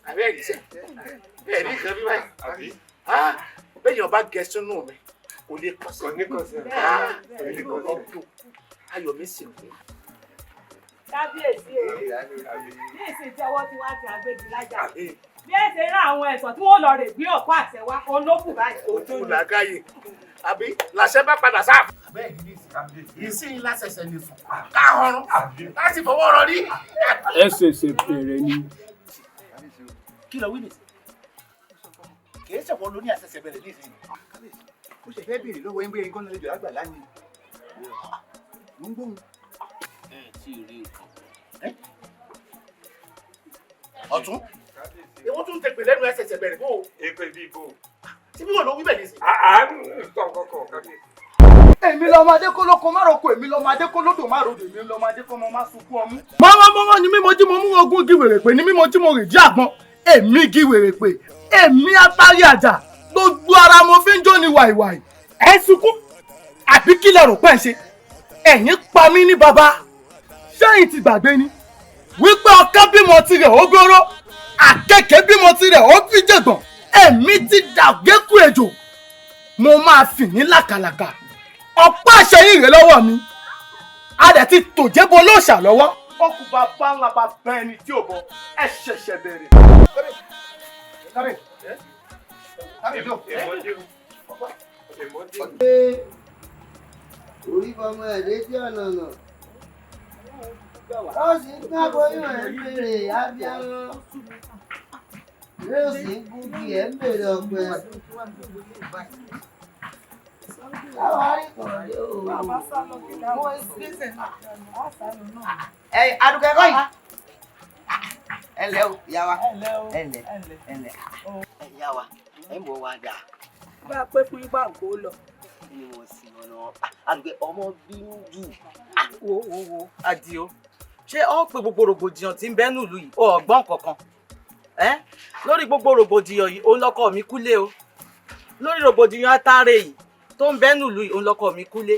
àbẹ́ ẹ̀yẹ sẹ́ bẹ́ẹ̀ ní kan bí báyìí. bẹ́ẹ̀ yọ̀ọ́ bá gẹ sínú mi kò lè kọ́ sí. ọdún ayọ̀ mi sì kú. kábíyèsí o ní ìsìnjẹ́wọ́ tí wọ́n ti Agbégilájà bí ẹ ṣe rán àwọn ẹ̀sọ́ tí wọ́n lọ rè gbé ọ̀pá àṣẹ wa olókùn báyìí. ojú làákàyè àbí làṣẹ bá padà sáà. bẹ́ẹ̀ ni ìsìn lásẹsẹ ní fún káhọrún láti fọwọ́ rọ ní. ẹ ṣẹ̀ṣẹ̀ bẹ̀rẹ̀ ni. kí ló wí nìyí kì í ṣèwọ lóní àṣẹṣẹ bẹ̀rẹ̀ ní ìsìn. ó ṣe fẹ́ béèrè lọ́wọ́ ẹgbẹ́ nǹkan lálejò lágbàlá ni ló ń gbóhùn. ẹ tí ì rí nǹkan. ọ̀tún ìwọ́n tún tẹ̀pẹ̀ lẹ́nu ẹsẹ̀ṣẹ̀ bẹ̀rẹ̀ bó. èpè bíi bò. tí bí wọn ló wí bẹ̀ ní ìsìn. àánú ìtàn kọ̀ọ̀kan kábíyèsí. èmi lọmọdé kó lóko má roko èmi lọmọdé kó lódò má rodò èmi lọmọdé kó mọ má sunkún ọmú. mọ́mọ́mọ́mọ́ ni mímọ tí mo mú ogún igi wèrè pé ní mímọ tí mo rìn jí àgbọn èmi igi wèrè pé èmi atari àjà gbogbo ara mo fi ń jó ni wàìwàì ẹ sunkún àbí kí lẹ rò pẹ́ ṣe ẹ̀yin pa mí ní baba ṣẹ́yìn ti gbàgbé ni wípé ọ̀ká bímọ tirẹ̀ ó gbóró àkekèé bímọ tirẹ̀ ó fi jẹ̀gbọ̀n èmi ti dàgékù ejò mo máa fì ní làkàlàkà ọ̀pá àṣẹyìn rẹ̀ lọ́wọ́ mi a dẹ̀ ti tòjébo lóòṣà lọ́wọ́ ọkùnrin bàbá ńlá bá bẹ ẹni tí ò bọ ẹ ṣẹ̀ṣẹ̀ bẹ̀rẹ̀. orí fọmọ ẹ̀ létí ọ̀nà nà. Ó sì ń kábọ́yún ẹ̀ ń bèrè abiyamọ. Ilé òsì ń gúgi ẹ̀ ń bèrè ọ̀pẹ. Adùkẹ́ kọ́ yìí. Ẹ ǹlẹ́ o, ìyá wa. Ẹ ǹlẹ́. Ìyá wa, ẹ ń bọ̀ wá dà. Bá a pé fún yín bá kó lọ. Ni mo sì ọ̀nà Adùkẹ́ ọmọ bínú jù. Wo Adio, ṣé ọ pé gbogbo rògbòdìyàn tí ń bẹ nílùú yìí o ọgbọ́n kankan? Lórí gbogbo rògbòdìyàn yìí òun lọ́kọ mi kúlé o. Lórí rògbòdìyàn atare yìí tó ń bẹ nílùú yìí òun lọ́kọ mi kúlé.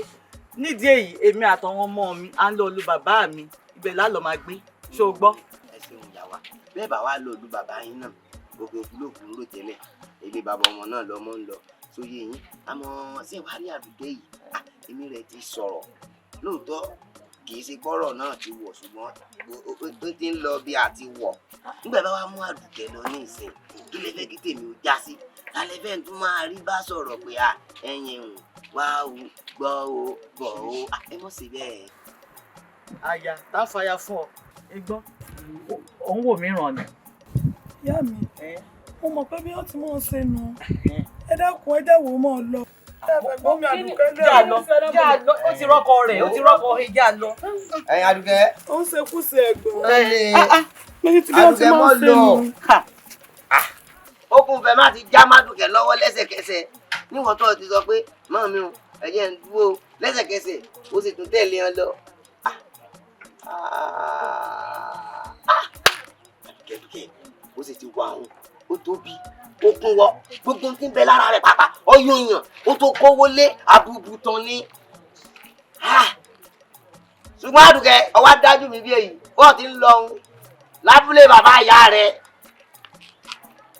Nídìí èyí èmi àtàwọn ọmọ mi à ń lọ lu bàbá mi ibẹ̀ lálọ́ máa gbé. Ṣé o gbọ́? Ẹ ṣeun ìyá wa, bẹ́ẹ̀ bá wá lọ lu bàbá yín náà gbogbo òkúlòkùn ló tẹ́lẹ̀ ilé bàbá ọmọ náà lọ́mọ ń lọ sóyè yín àmọ́ ṣé wàá rí Àdùkẹ́ yìí èmi rẹ̀ ti sọ̀rọ̀ lóòótọ́ kì í ṣe kọ́rọ̀ náà ti wọ̀ ṣùgbọ́n ó ti ń lọ bí a ti wọ̀ nígbà bá wá mú Àdùkẹ́ lọ ní ìsìn kí lè fẹ́ kí tèmi ó já sí lálẹ́ fẹ́ tún máa rí bá sọ̀rọ̀ pé ẹ̀yin ò wá o gbọ́ o bọ̀ o ẹ mọ̀ sí bẹ́ẹ̀. Aya tá a fàyà fún ọ igbọ́n òun wò mí ràn ni. Ìyá mi, mo mọ̀ pé bí wọ́n ti mọ̀ ọ́ sẹ́nu. Ẹ dákun ẹ jẹ́ wò ó mọ̀ ọ́ lọ. Ẹ̀gbọ́n mi Àdùkẹ́ lé jà lọ, ó ti rọ́kọ rẹ̀, ó ti rọ́kọ ìjà lọ. Ẹ̀yin Àdùkẹ́. Ó ń ṣekú sí ẹ̀gbọ́n. Àdùkẹ́ mọ́ lọ. Ó kún fẹ́ má ti já Mádùkẹ́ lọ́wọ́ lẹ́sẹ̀kẹsẹ̀ níwọ̀n tó ti sọ pé mọ́ mi o ẹ̀jẹ̀ ń dúró lẹ́sẹ̀kẹsẹ̀ ó sì tún tẹ̀lé ọ lọ. Àdùkẹ́ ó sì ti wà òun ó tóbi ó kún wọ gbogbo tí ń bẹ lára rẹ̀ pàápàá ọyún yàn ó tó kówó lé àbùbù tán ní. Ṣùgbọ́n Àdùkẹ́ ọwọ́ dájú mi bí èyí bọ́ọ̀ ti ń lọ òun lábúlé bàbá ìyá rẹ̀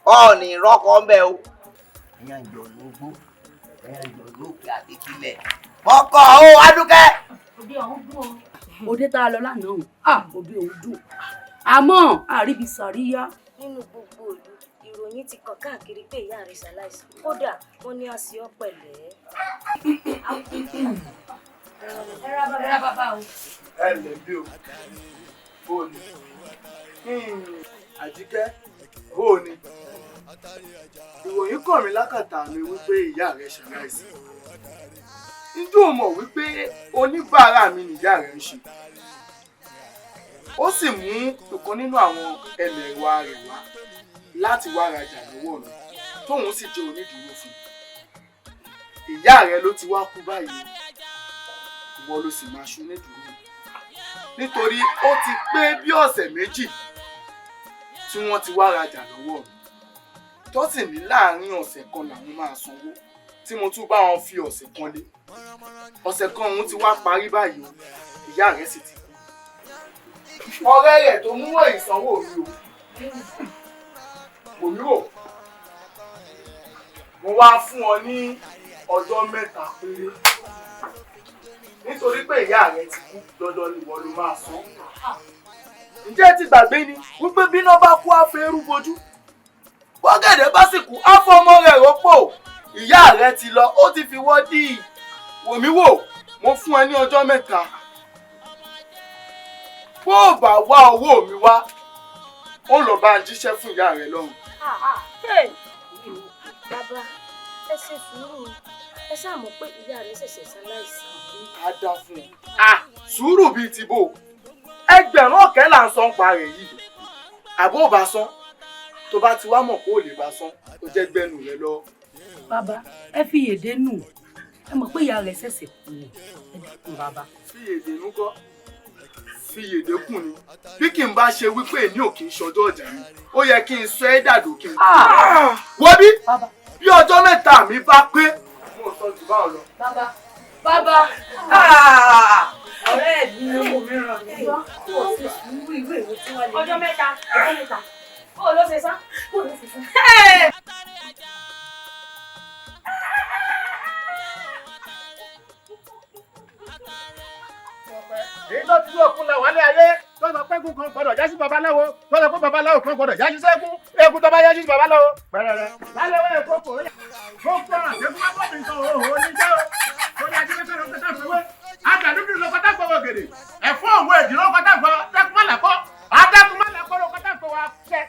ọ̀ọ́nì rọ́kọ̀ ń bẹ o. ẹ̀yà ìjọ lógbó ẹ̀yà ìjọ lókè àdékílẹ̀ ọkọ̀ o Àdùkẹ́. Òde ọ̀hún dùn o. Òde tá a lọ lánàá òde ọ̀hún dùn àmọ́ àríbi sàríyá. Nínú gbogbo ìlú ìròyìn ti kàn káàkiri pé ìyá rẹ̀ ṣaláìsí kódà wọ́n ní àṣì ọ́ pẹ̀lẹ́. Ẹ ra bàbá o. Ẹ lè bí o bóòní Àjíkẹ́ bóòní ìròyìn kàn mí lákàtà mi wípé ìyá rẹ̀ ṣaláìsí. Ǹjẹ́ o mọ̀ wípé oníbàárà mi nìyá rẹ̀ ń ṣe? Ó sì mú ìkan nínú àwọn ẹlẹ́wà rẹ̀ wá láti wá rajà lọ́wọ́ mi tóun sì jẹ́ onídùúró fún un. Ìyá rẹ̀ ló ti wá kú báyìí ìwọ ló sì máa ṣe onídùúró nítorí ó ti pé bí ọ̀sẹ̀ méjì tí wọ́n ti wá rajà lọ́wọ́ mi tó sì ní láàárín ọ̀sẹ̀ kan làwọn máa sanwó tí mo tún bá wọn fi ọ̀sẹ̀ kan lé ọ̀sẹ̀ kan òun ti wá parí báyìí o ìyá rẹ̀ sì ti kú. Ọ̀rẹ́ rẹ̀ tó mú ìsanwó mi o òmírò mo wá fún ọ ní ọjọ́ mẹ́ta péré nítorí pé ìyá rẹ̀ ti kú dandan ni ìwọ ló máa san. Ǹjẹ́ ti gbàgbé ni wípé bí iná bá kú á fẹ́ rú bojú bọ́gẹ̀dẹ̀ bá sì kú á fọmọ rẹ̀ rọ́pò ìyá rẹ̀ ti lọ ó ti fi wọ́ dí wòmíwò mo fún ẹ ní ọjọ́ mẹ́ta bó o bá wá owó mi wá ó lọ bá ń jíṣẹ́ fún ìyá rẹ̀ lọ́hùn. Bàbá ẹ ṣe sùúrù ẹ ṣáà mọ̀ pé ìyá rẹ̀ ṣẹ̀ṣẹ̀ ṣaláìsí. A dá fún un. Sùúrù bíi ti bò ẹgbẹ̀rún ọ̀kẹ́ là ń san pa rẹ̀ yìí àbó ò bá san tó bá ti wá mọ̀ pé ò lè bá san ó jẹ́ gbẹ́nu rẹ̀ lọ. Bàbá ẹ fi èdè nù ẹ mọ̀ pé ìyá rẹ̀ ṣẹ̀ṣẹ̀ kú ẹ dákun bàbá. Fi èdè nù kọ́ fi èdè kùn ni bí kì í bá ṣe wípé èmi ò kì í ṣọjọ́ ọjà mi ó yẹ kí n sọ ẹ́ dàdó kí n. Wo bí ọjọ́ mẹ́ta mi bá pé mo sọ jù báwọn lọ. Bàbá ọ̀rẹ́ ẹ̀ ní ọmọ mi ràn mí lọ kó o ṣe sùúrù ìwé ìwé tí wọ́n lè. Ọjọ́ mẹ́ta kó o ló ṣe sá kó o ló ṣe sá. Èyí tó ti dúró kún la wálé ayé tó sọ pé kún kan gbọdọ̀ já sí babaláwo tó sọ pé babaláwo kan gbọdọ̀ já sí sẹ́kún eégún tó bá yá sí babaláwo pẹ̀rẹ̀rẹ̀ lálẹ́wọ́ èkó kò rí. Mo kọ́ àdékùn má bọ̀ mi sọ òhò oníjẹ́ o. Ó yá jí pé kẹ́rọ̀ pé ká fẹ́ wé. kọ́wọ́ gèdè ẹ̀fọ́ òun èdè ló kọ́tà gbọ́ dákúmọ̀lẹ́kọ́ adákúmọ̀lẹ́kọ́ ló kọ́tà gbọ́ wa ṣẹ́.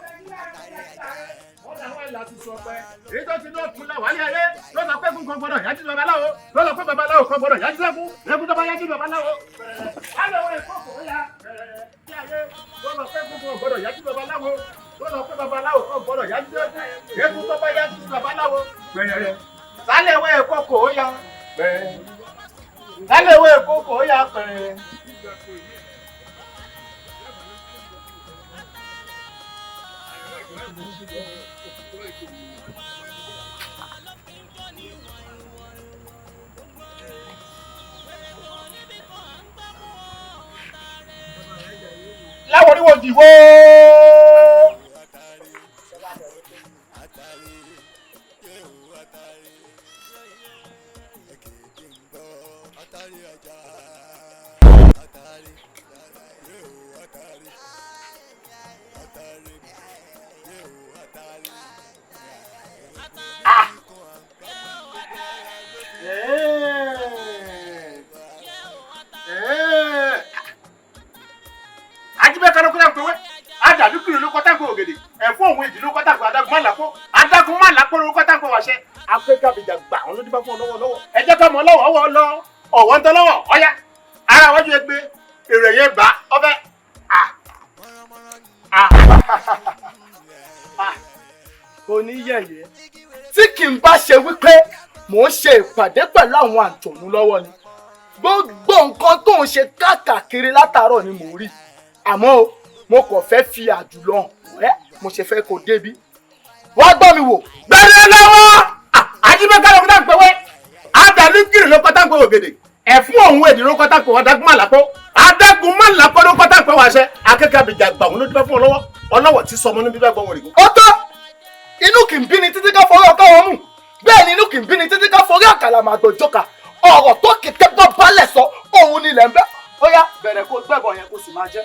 wọ́n làwọn ìlà ti sọ pé èyí tó ti náà kúnlẹ̀ wálé ayé ló sọ pé kún kan gbọ́dọ̀ yájú babaláwo ló sọ pé babaláwo kan gbọ́dọ̀ yájú lẹ́kún lẹ́kún tó bá yájú babaláwo. alẹ́wọ̀ ìkókò ó yá kí ayé ló sọ pé kún kan gbọ́dọ̀ yájú babaláwo ló sọ pé babaláwo kan gbọ́dọ̀ yájú lẹ́kún tó bá yájú babaláwo. sálẹ̀wọ̀ ìkókò ó yá sálẹ̀wọ̀ ìkókò ó yá pẹ̀rẹ̀. láwọn oníwò dìbò. ọ̀wọ́ ń tọ́ lọ́wọ́ ọ̀yá ara wájú ẹgbẹ́ èrè yẹn gbà ọbẹ̀ kò ní yẹ̀yẹ́ tí kì í bá ṣe wípé mò ń ṣe ìpàdé pẹ̀lú àwọn àjọ̀nú lọ́wọ́ ni gbogbo nǹkan tó ń ṣe káàkiri látàárọ̀ ni mò ń rí àmọ́ o mo kàn fẹ́ fi àjùlọ hàn mo ṣe fẹ́ kó débi wá gbọ́ mi wò. gbẹ̀rẹ̀ lọ́wọ́ àjíbẹ́ká ló kọ́tà ń pẹ́wẹ́ àdàlúgìrì ló kọ́tà ń pẹ́ ògèdè ẹ̀fún òun èdè ló kọ́tà ń pẹ́ adágúnmàlápọ̀ adágúnmàlápọ̀ ló kọ́tà ń pẹ́ wàṣẹ akẹ́kẹ́ àbíjà gbà wọn ló dúpẹ́ fún ọlọ́wọ̀ tí sọmọ níbi bẹ́ẹ̀ gbọ́n wọ̀rẹ̀. ó tó inú kì í bí ni títí ká forí ọkọ wọn mú bẹ́ẹ̀ ni inú kì í bí ni títí ká forí àkàlà màgbò jókà ọ̀rọ̀ tó kìkẹ́ tó balẹ̀ sọ òun ni ilẹ̀ ń bẹ́ ó yá bẹ̀rẹ̀ kó gbẹ̀bọ̀ yẹn kó sì máa jẹ́.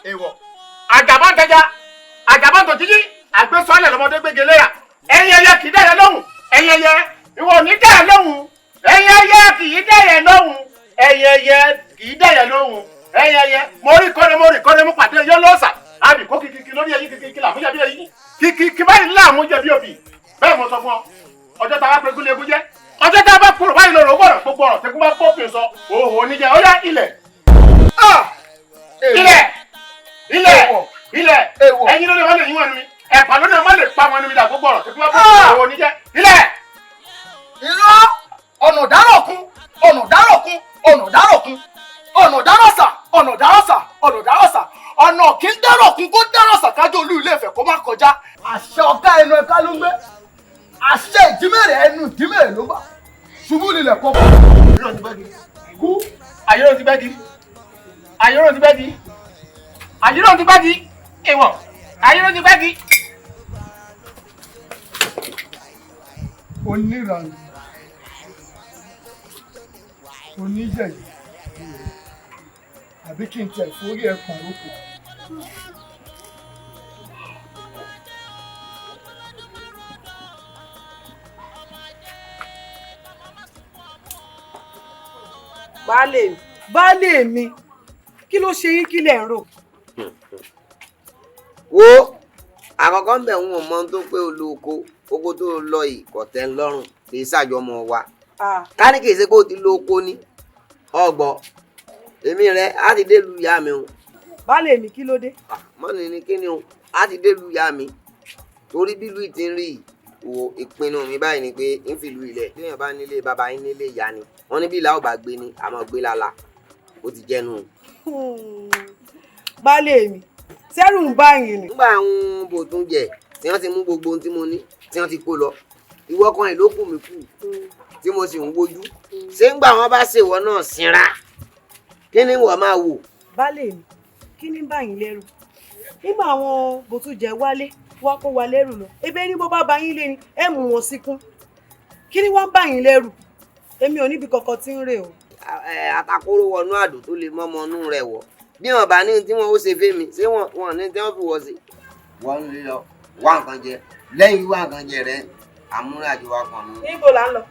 èèwọ̀ àjàbọ̀ntẹ́já àjàbọ̀ntòjìjì àgbésọ́lẹ̀ lọ́mọdé gbége léyà ẹ̀yin ẹyẹ kì í dẹ̀yẹ lóhùn ẹ̀yin ẹyẹ ìwọ ò ní dẹ̀yẹ lóhùn ẹ̀yin ẹyẹ kì í dẹ̀yẹ lóhùn ẹ̀yin ẹyẹ kì í dẹ̀yẹ lóhùn ẹ̀yin ẹyẹ mo rí kọ́ni mú pàdé yọ lọ́sà àbí kó kìkìkì lórí ẹyin kìkìkì làmújẹ bí ẹyin kìkìkì báyìí láàmújẹ bí òbí bẹ́ẹ̀ mo sọ fún ọ ọjọ́ tá a bá pé gúlẹ̀ egúnjẹ́ ọjọ́ tá a bá kúrò báyìí lọ́rọ̀ gbọ́dọ̀ gbogbo ọ̀rọ̀ tẹ́kún bá bófin sọ òhò oníjẹ ó yá ilẹ̀ ilẹ̀ ẹyin lórí wọn lè yín wọn ni ẹ̀pà lórí wọn lè pa wọn ni mi dà gbogbo ọ̀rọ̀ tẹ́kún bá bófin òhò oníjẹ ilẹ̀. irọ́ ọ̀nà dárọ̀kún ọ̀nà dárọ̀kún ọ̀nà dárọ̀kún ọ̀nà dárọ̀sà ọ̀nà dárọ̀sà ọ̀nà dárọ̀sà ọ̀nà kí ń dárọ̀kún kó dárọ̀sà kájọ olú ilé Ifẹ̀ kó má kọjá àṣẹ ọ̀gá ẹnu ẹ̀ka ló ń gbé àṣẹ ìjímẹ̀rẹ̀ ẹnu ìjímẹ̀rẹ̀ ló gbà ṣubú nílẹ̀ kọ́kọ́. kú àyẹ̀rọ̀ ti bẹ́ẹ̀ di àyẹ̀rọ̀ ti bẹ́ẹ̀ di àyẹ̀rọ̀ ti bẹ́ẹ̀ di èèwọ̀ àyẹ̀rọ̀ ti bẹ́ẹ̀ di. onírànú oníyẹ̀yẹ̀ àbí kí n tẹ̀ forí ẹ̀ pàrókò. baálé mi kí ló ṣe yín kí lẹ̀ ń rò. wo àkọ́kọ́ ń bẹ̀ ń wọ̀n mọ́ tó pé olóko oko tó lọ yìí kò tẹ́ ń lọ́rùn kì í ṣàjọmọ́ wa ká ní kì í ṣe pé ó ti lo oko ní ọgbọ́n èmi rẹ á ti dé lu ìyá mi o. baálé mi kí ló dé. mọ́ni ni kí ni o á ti dé lu ìyá mi torí bí lu ìtì ń rí wo ìpinnu mi báyìí ni pé ń fi lu ilẹ̀ téèyàn bá nílé bàbá yín nílé ìyá ni wọ́n ní bí ìlà ò bá gbé ni àmọ́ gbé lálá ó ti jẹ́nu. baálé mi sẹ́rù ń bá yín ni. nígbà àwọn bòtún jẹ tí wọ́n ti mú gbogbo ohun tí mo ní tí wọ́n ti kó lọ ìwọ kan ìlú kù mí kù tí mo sì ń wojú ṣé ń gbà wọ́n bá ṣèwọ náà sinra kí ni wọ́n máa wò. baálé mi kí ni ń bá yín lẹ́rù nígbà àwọn bòtújẹ wálé wá kó wa lẹ́rù lọ ebe ní bó bá bá yín lé ni ẹ mú wọn síkún kí ni wọ́n bá yín lẹ́rù èmi ò níbi kankan tí ń rè o. àtàkóró wọnú àdó tó lè mọ́mọ́ inú rẹ̀ wọ̀ bí wọn bá ní tí wọn ó ṣe fẹ́mi ṣé wọn ní tí wọn fi wọ́ sí. wọ́n ń lọ wá nǹkan jẹ lẹ́yìn wíwá nǹkan jẹ rẹ àmúràjò wa kan nù. níbo là ń lọ.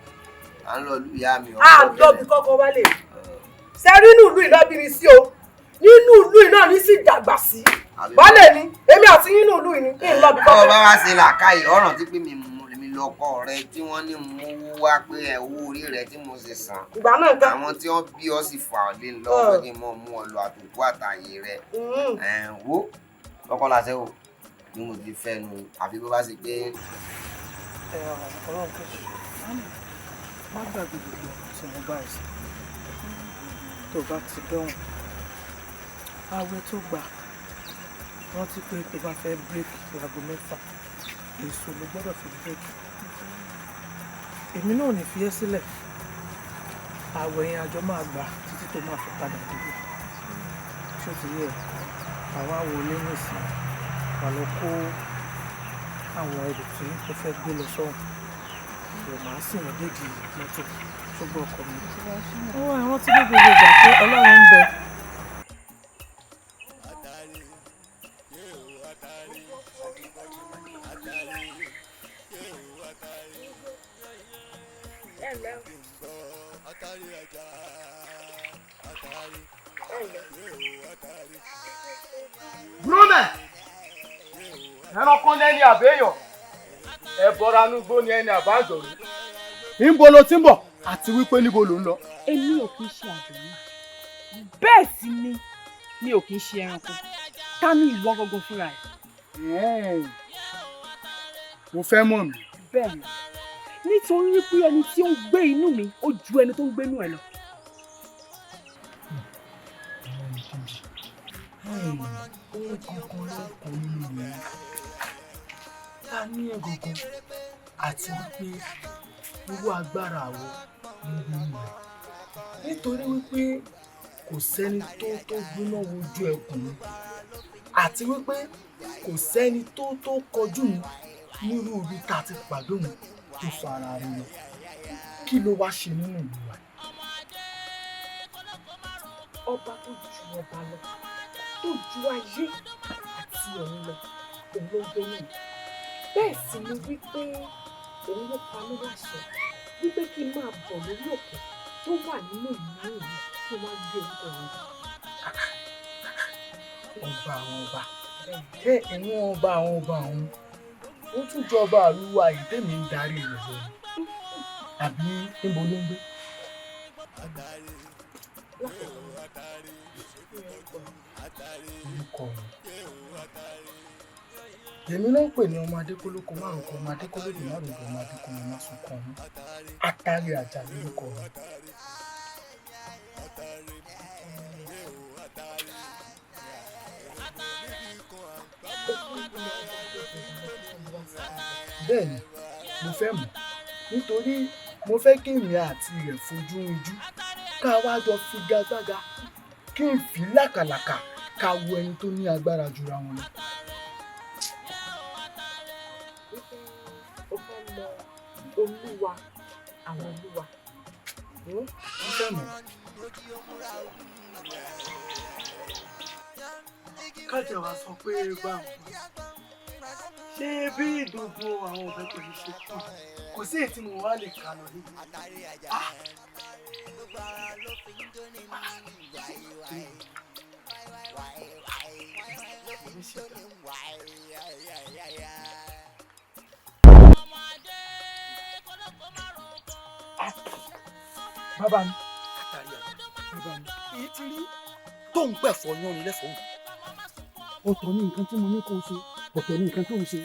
à ń lọ lu ìyá mi. a lọ bí kọ́kọ́ wálé. ṣe rí inú ìlú iná bí mi sí o nínú ìlú iná ní sì dàgbà sí. wálé ni èmi àti nínú ìlú yìí kí n lọ bí kọ́kọ́. bá wa ṣe làákàyè ọ̀ràn tí pé mi lọkọ rẹ tí wọ́n ní mú wá pé owó orí rẹ tí mo ṣe san. ìgbà náà ká. àwọn tí wọ́n bí ọ sì fà ọ lé lọ́wọ́ pé kí n mọ̀ mú ọ lọ àtòkù àtàyè rẹ. wo lọ́kọ́ làṣẹ o bí mo ti fẹ́ nu àfi bó bá ṣe pé. ọlọ́run kejì má gbàgbé gbogbo tí mo bá ẹ̀ sí tó bá ti dọ́hùn ààwẹ̀ tó gbà rántí pé tó bá fẹ́ bírèkì láago 6 èso ló gbọ́dọ̀ fi bírèkì èmi náà ní fi ẹ́ sílẹ̀ ààwẹ̀ yẹn àjọ máa gbà títí tó máa fi padà dìbò ṣó ti yẹ àwọn àwòlé nìsín wà lọ kó àwọn ẹrù tí ó fẹ́ gbé lọ sọ́hùn ìwọ̀n máa sì wọ́n déjì mọ́tò ṣùgbọ́n ọkọ mi. ó wà rántí ní gbogbo ìgbà pé ọlọ́run ń bẹ. Brúnẹ̀ ẹranko lẹ́ni àbẹ́yọ̀ ẹ bọ́ra núgbó ní ẹni àbájọ̀rú. níbo lo ti ń bọ̀ àti wípé níbo lo ń lọ. èmi ò kì í ṣe àjòyí bẹ́ẹ̀ sì ni mi ò kì í ṣe ẹranko ká ní ìwọ gangan fúnra ẹ̀. mo fẹ́ mọ̀ mí. bẹ́ẹ̀ ni nítorí wípé ẹni tí ó ń gbé inú mi ó ju ẹni tó ń gbé inú ẹ lọ. ohun kankan ló kọ nínú rẹ̀ ta ní ẹ̀gọ̀gàn àti wípé irú agbára àwọ̀ nínú rẹ̀ nítorí wípé kò sẹ́ni tó gbóná wojú ẹkùn mi àti wípé kò sẹ́ni tó kọjú mi nírú ibi tá a ti pàdé òun tó sọ ara rẹ̀ lọ kí ló wá ṣe nínú ìlú wa. ọba tó ju ọba lọ tó ju ayé àti ọ̀run lọ òun ló gbé náà bẹ́ẹ̀ sì ni wípé òun ló pa mí láṣẹ wípé kí n máa bọ̀ lórí òkè tó wà nínú ìlú yìí kí wọ́n gbé orúkọ rẹ̀. ọba àwọn ọba ẹ̀wọ̀n ọba àwọn ọba ọ̀hún ó tún jọba àlùwà yìí tèmi ń darí rẹ̀ lọ àbí níbo ló ń gbé. orúkọ èmi náà ń pè ní ọmọ adékólókò márùn kan ọmọ adékólókò márùn kan ọmọ adékólókò márùn kan ọmọ Atari Àjà lórúkọ rẹ. bẹ́ẹ̀ni mo fẹ́ mọ̀ nítorí mo fẹ́ kí èmi àti rẹ̀ fojú rinjú ká wá jọ figagbága kí n fi lákàlàkà ká wo ẹni tó ní agbára jura wọn lọ. ó fẹ́ mọ olúwa àwọn olúwa. mo fẹ́ mọ̀. kájà wa sọ pé báwọn ṣé bí ìdógún àwọn ọ̀bẹ tó lè ṣe kù kò sí èyí tí mo wá lè kà lọ níbi. bàbá mi bàbá mi èyí ti rí tó ń gbẹ̀fọ́ yán ni lẹ́fọ̀ọ́ ọ̀tọ̀ ní nǹkan tí mo ní kó o ṣe ọ̀tọ̀ ní nǹkan tó ń ṣe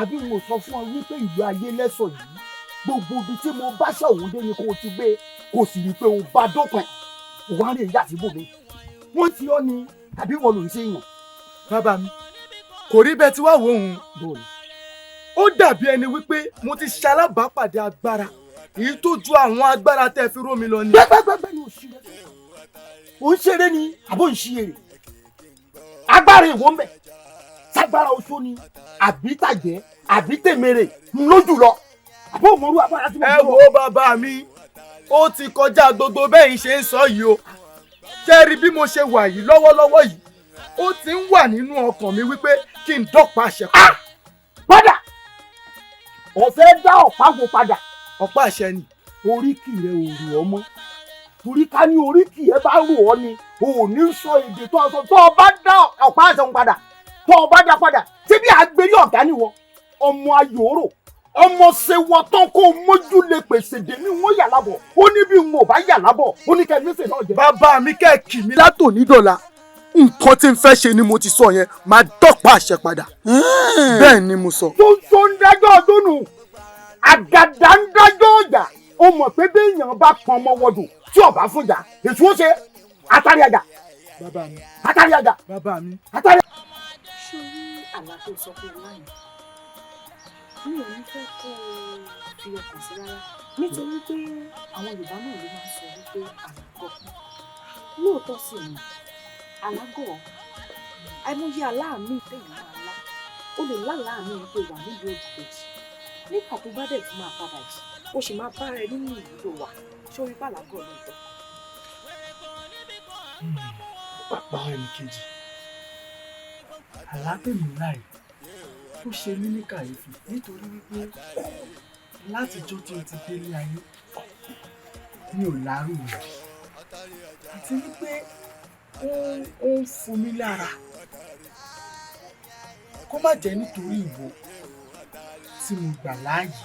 àbí mo sọ fún ọ wípé ìlú ayé lẹ́sọ̀ yìí gbogbo ibi tí mo bá ṣọ̀hún dé ni kó o ti gbé kó o sì rí i pé o bá dópin o wá rí ìyá àtìbò mi wọ́n ti ọ́ ni tàbí wọ́n ló ń ṣe èèyàn. bàbá mi kò rí bẹ́ẹ̀ tí wàá wò ó ó dàbí ẹni wípé mo ti ṣalábàápàdé agbára èyí tó ju àwọn agbára tẹ́ fi ró mi lọ ni. gbẹgbẹgbẹ ni ò ń ṣeré ni àbó ń ṣiyèrè agbára ìwọ ń bẹ sagbára oṣó ni àbí tàjẹ́ àbí tèmèrè lójú lọ àbó òmòrú agbára tí mo ẹ wo bàbá mi ó ti kọjá gbogbo bẹ́ẹ̀ ṣe ń sọ yìí o ṣe rí bí mo ṣe wà yìí lọ́wọ́lọ́wọ́ yìí ó ti ń wà nínú ọkàn mi wípé kí n dọ́pàá àṣẹ pa. padà ọ̀fẹ́ dá ọ̀pá wo padà. ọ̀pá àṣẹ ni oríkì rẹ ò rò ọ́ mọ́ torí ká ní oríkì ẹ bá rò ọ́ ni o ò ní sọ èdè tó sọ tó o bá dá ọ̀pá àṣẹ wọn padà tó o bá dá padà síbi àgbèrè ọ̀gá nìwọ ọmọ ayòrò ọmọ ṣèwọ tán kó o mójú lè pèsè dèmí wọn yà lábọ̀ ó ní bí wọn ò bá yà lábọ̀ ó ní kẹ́mi ṣe náà jẹ. bàbá mi kẹ́ kì mí látòní dọ̀la nǹkan tí n fẹ́ ṣe ni mo ti sọ yẹn máa dọ́pọ̀ àṣẹ padà. bẹ́ẹ̀ ni mo sọ. tó ń dájọ́ ọdún nù àgàdà ń dájọ́ ọjà ó mọ̀ pé bí èèyàn bá pọn ọmọ wọdù tí ọba fúnjà èso ó ṣe àtàrí àjà. bàbá mi àtàrí àjà. bàbá mi àtàrí. ṣé orí àlá tó sọ pé láyìn mi ò ní fẹ́ kó o fi ọkàn sí rárá nítorí pé àwọn Yorùbá náà ló máa ń sọ wípé àlágọ̀ lóòótọ́ sì ni àlágọ̀ àìmọye aláàmì ìtẹ̀yìn máa lá o lè láàláàmì wípé wà nílùú òjìkejì nígbà tó bá dẹ̀ tún máa padà jì o sì máa bá rẹ nínú ìlú tó wà sórí pàlágọ̀ lóòótọ́. bàbá ẹnì kejì àlábẹ̀mí láì ó ṣe mí ní kàyéfì nítorí wípé látijọ́ tí o ti délé ayé mi ò lárò rẹ̀ àti wípé ó ń fún mi lára kó má jẹ́ nítorí ìwọ tí mo gbà láàyè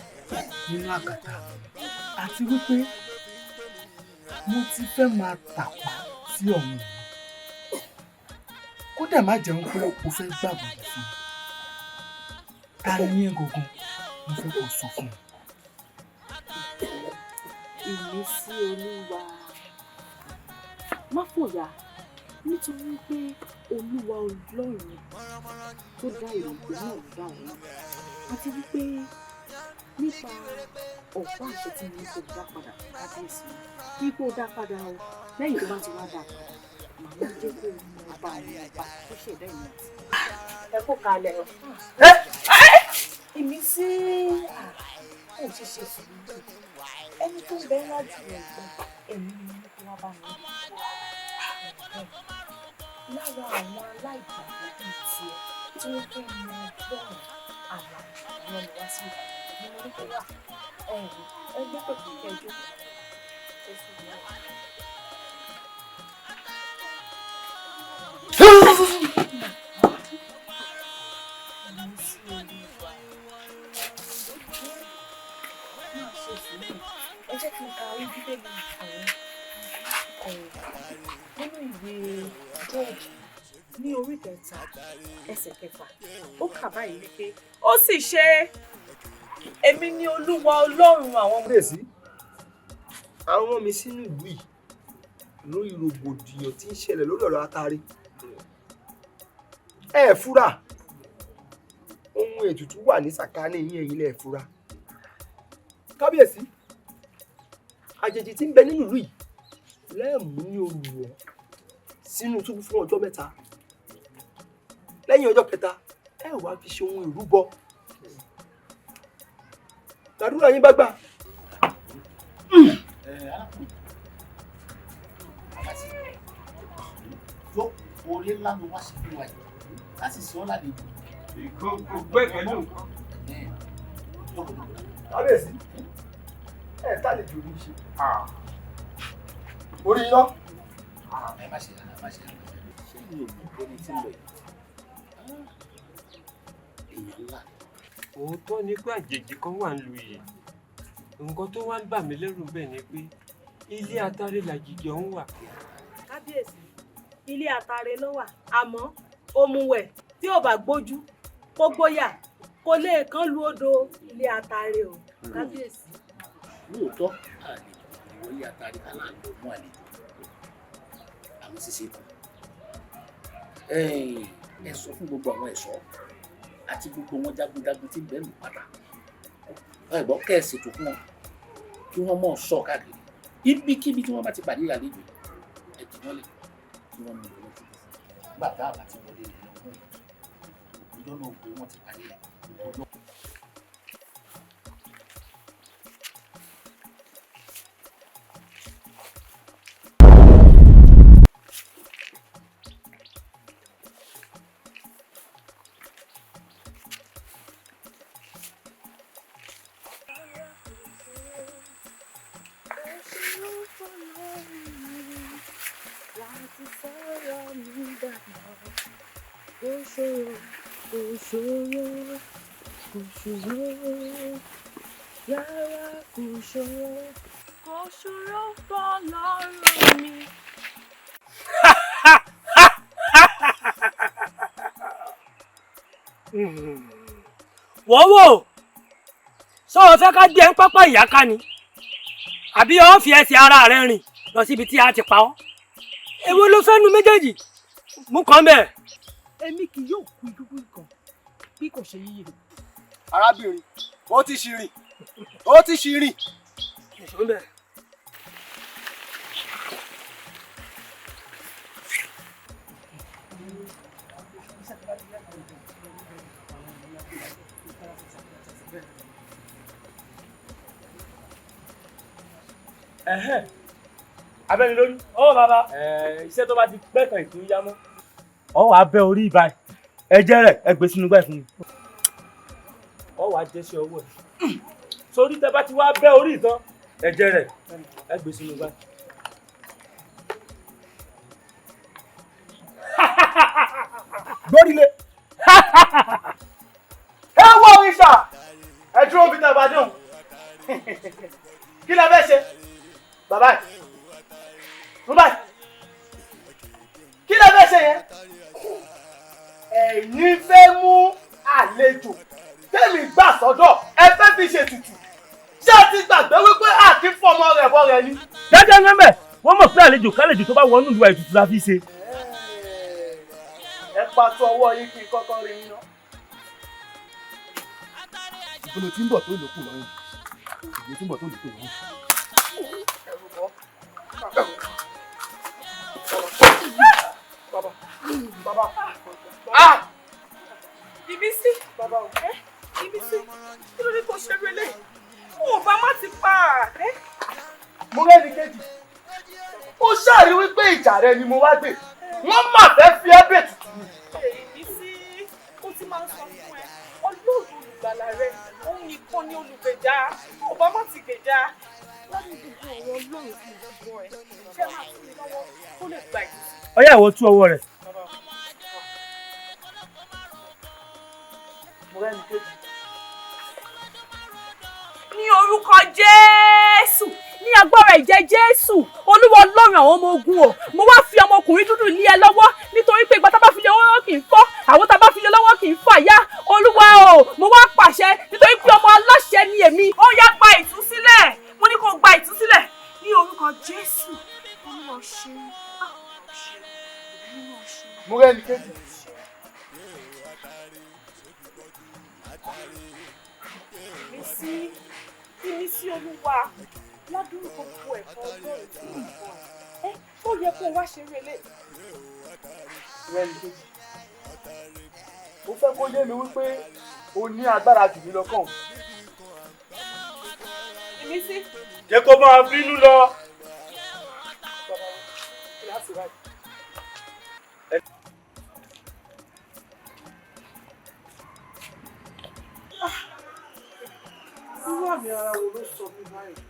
nínú àkàtà mi àti wípé mo ti fẹ́ máa tàpá sí ọ̀run mi kódà má jẹun pé o fẹ́ gbàgbọ́ fún mi ta ni yẹn gangan mo fẹ́ kó sọ fún mi. ìmísí Olúwa má fòyà nítorí pé Olúwa Ọlọ́run tó dá ìrògbé náà ló dá òun àti wípé nípa ọ̀pá àṣẹ tí mo ní kó dá padà kábíyèsí kí kó dá padà o lẹ́yìn tó bá ti wá dá padà màá jẹ́ kó o mọ ọba àwọn ọba tó ṣẹ̀dá ìmọ̀ àti. ẹ kó kalẹ̀ o. ìmísí ò ṣe ṣe sùúrù ẹni tó ń bẹ láti rẹ̀ gbọ́n èmi ni mo kó wá bá mi lára àwọn aláìgbàgbọ́ bíi tiẹ̀ tí wọ́n fẹ́ mọ ọgbọ́n àlà àwọn ọmọ sí ni mo ní kó wà ẹgbẹ́ pẹ̀lú ìkẹjọ́ ẹ jẹ́ kí n ka orí bíbélì nínú ìwé George ní orí 3 ẹsẹ̀ 6 ó kà báyìí wípé ó sì ṣe èmi ni Olúwa Ọlọ́run àwọn ọmọ. kábíyèsí àwọn ọmọ mi sínú ìlú yìí lórí rògbòdìyàn tí ń ṣẹlẹ̀ lórí ọ̀rọ̀ Atare ẹ fura ohun ètùtù wà ní sàkání yín ẹ̀yin lẹ fura kábíyèsí àjèjì tí ń bẹ nínú ìlú yìí lẹ́ẹ̀mú ní olùwọ̀ sínú túbú fún ọjọ́ 3 lẹ́yìn ọjọ́ 3 ẹ wá fi ṣe ohun ìrúbọ làdúrà yín bá gbà. yóò orí ńlá ló wá sí fún wa yìí láti sọ ọ́ lálejò. ìkókò gbẹ́kẹ̀lé nǹkan. kábíyèsí ẹ tálejò ní í ṣe. orí iná. ẹ má ṣe ṣé mi ò mọ̀ pé ní tí ń lọ yìí èèyàn ńlá. òótọ́ ni pé àjèjì kan wà nílùú yìí nǹkan tó wá ń bà mí lẹ́rù bẹ́ẹ̀ ni pé ilé Atare làjèjì ọ̀hún wà. kábíyèsí ilé Atare ló wà àmọ́ òmùwẹ̀ tí ò bá gbójú kó gbóyà kó lè kán lu odò ilé Atare o kábíyèsí. lóòótọ́ àlejò ìwọ ilé Atare aláàlú mú àlejò àwọn ṣíṣe kù ẹ sọ fún gbogbo àwọn ẹ̀ṣọ́ àti gbogbo wọn jagunjagun tí ń bẹ lù padà ẹ̀gbọ́n kẹ́ẹ̀sì tó fún wọn kí wọ́n mọ̀ sọ káàkiri ibikíbi tí wọ́n bá ti pàdé àlejò ẹ̀dùn wọn lè kí wọ́n mú ìwé tuntun nígbà tá a bá ti wọlé ìlú ọgbọ́n ìjọ náà gbé wọn ti pàdé ìlú. láti sọ̀rọ̀ mi dàgbà. Kò ṣòro, kò ṣòro, kò ṣòro, yàrá kò ṣòro, kò ṣòro fọ́lọ́run mi. wọ́n wò sọ wọn fẹ́ ká gbé ẹ ń pápá ìyáká ni àbí ọ fi ẹsẹ̀ ara rẹ rìn lọ síbi tí a ti pa ọ́ èwo ló fẹ́ nu méjèèjì mú kàn bẹ́ẹ̀. èmi kì yóò kú ikú kan bí kò ṣe yíyẹ. arábìnrin ó ti ṣì rìn ó ti ṣì rìn. abẹ́ni lórí ọwọ́ bàbá iṣẹ́ tó bá ti pẹ́ kan ìtún yá mọ́ ọwọ́ abẹ́ orí ìbáyìí ẹ̀jẹ̀ rẹ̀ ẹ gbé sínú báyìí fún mi ọwọ́ ajẹ́sẹ̀ ọwọ́ ẹ̀ sórí tẹ bá ti wá bẹ́ orí ìtàn ẹ̀jẹ̀ rẹ̀ ẹ gbé sínú báyìí. gbórílé ẹ wọ ìṣà ẹ dúró bí tẹ bá dùn kí lẹ fẹ́ ṣe bàbá yìí bàbá yìí kí lẹ fẹ́ ṣe yẹn ẹ̀yin fẹ́ mú àlejò tẹ́mi gbà sọ́dọ̀ ẹ fẹ́ fi ṣe tutù ṣé ẹ ti gbàgbé wípé àti fọmọ rẹ̀ bọ́ rẹ̀ ni. jẹ́jẹ́ mẹ́mẹ́ wọ́n mọ̀ pé àlejò kálejò tó bá wọnú ìlú ètùtù la fi ṣe. ẹ pàtó ọwọ́ yìí kí n kọ́kọ́ rí yín ná. ìpinnu tí ń bọ̀ tó lòkù lọ́rùn ìpinnu tí ń bọ̀ tó lòkù lọ́rùn. Baba. Baba. Ìbísí. Baba o. Ìbísí. Kí ló dé tó ṣe rẹlẹ̀? Ó bá má ti pa. Mo rẹ́ni kejì. Ó ṣàrí wípé ìjà rẹ ni mo wá gbé. Wọ́n mà fẹ́ fi ẹ́ bẹ̀ tutù ni. Ìbísí, ó ti máa ń sọ fún ẹ. Ọlọ́run olùgbàlà rẹ, òun nìkan ni olùgbèjà. Ó bá má ti gbèjà. Láti gbogbo ọ̀rọ̀ Ọlọ́run fún ìgbàgbọ́ ẹ. Ṣé máa fún mi lọ́wọ́ kó lè gba ìdí? ọyá ìwọ tú ọwọ́ rẹ̀. Mo rẹ́ni kejì. Ní orúkọ Jésù, ní agbára ìjẹ Jésù, Olúwa Ọlọ́run àwọn ọmọ ogun o, mo wá fi ọmọkùnrin dúdú lé ẹ lọ́wọ́ nítorí pé ìgbà tá bá fi lé lọ́wọ́ kì í fọ́, àwọn tá bá fi lé lọ́wọ́ kì í fà yá. Olúwa o, mo wá pàṣẹ nítorí pé ọmọ aláṣẹ ni èmi. Ó yá gba ìtúsílẹ̀, mo ní kó gba ìtúsílẹ̀ ní orúkọ Jésù. Olúwa ṣe Mo rẹ́ni kejì. Ìmísí Olúwa ládùúgbò gbogbo ẹ̀kọ́ Ọlọ́run tí mo bọ̀ ẹ́ ó yẹ kó wá ṣe rẹlẹ̀. Rẹ́ni kejì. Mo fẹ́ kó yé mi wípé o ní agbára jù mí lọ kàn. Ìmísí. jẹ́ kó máa bínú lọ. irú àmì ara wo ló sọ mí báyìí?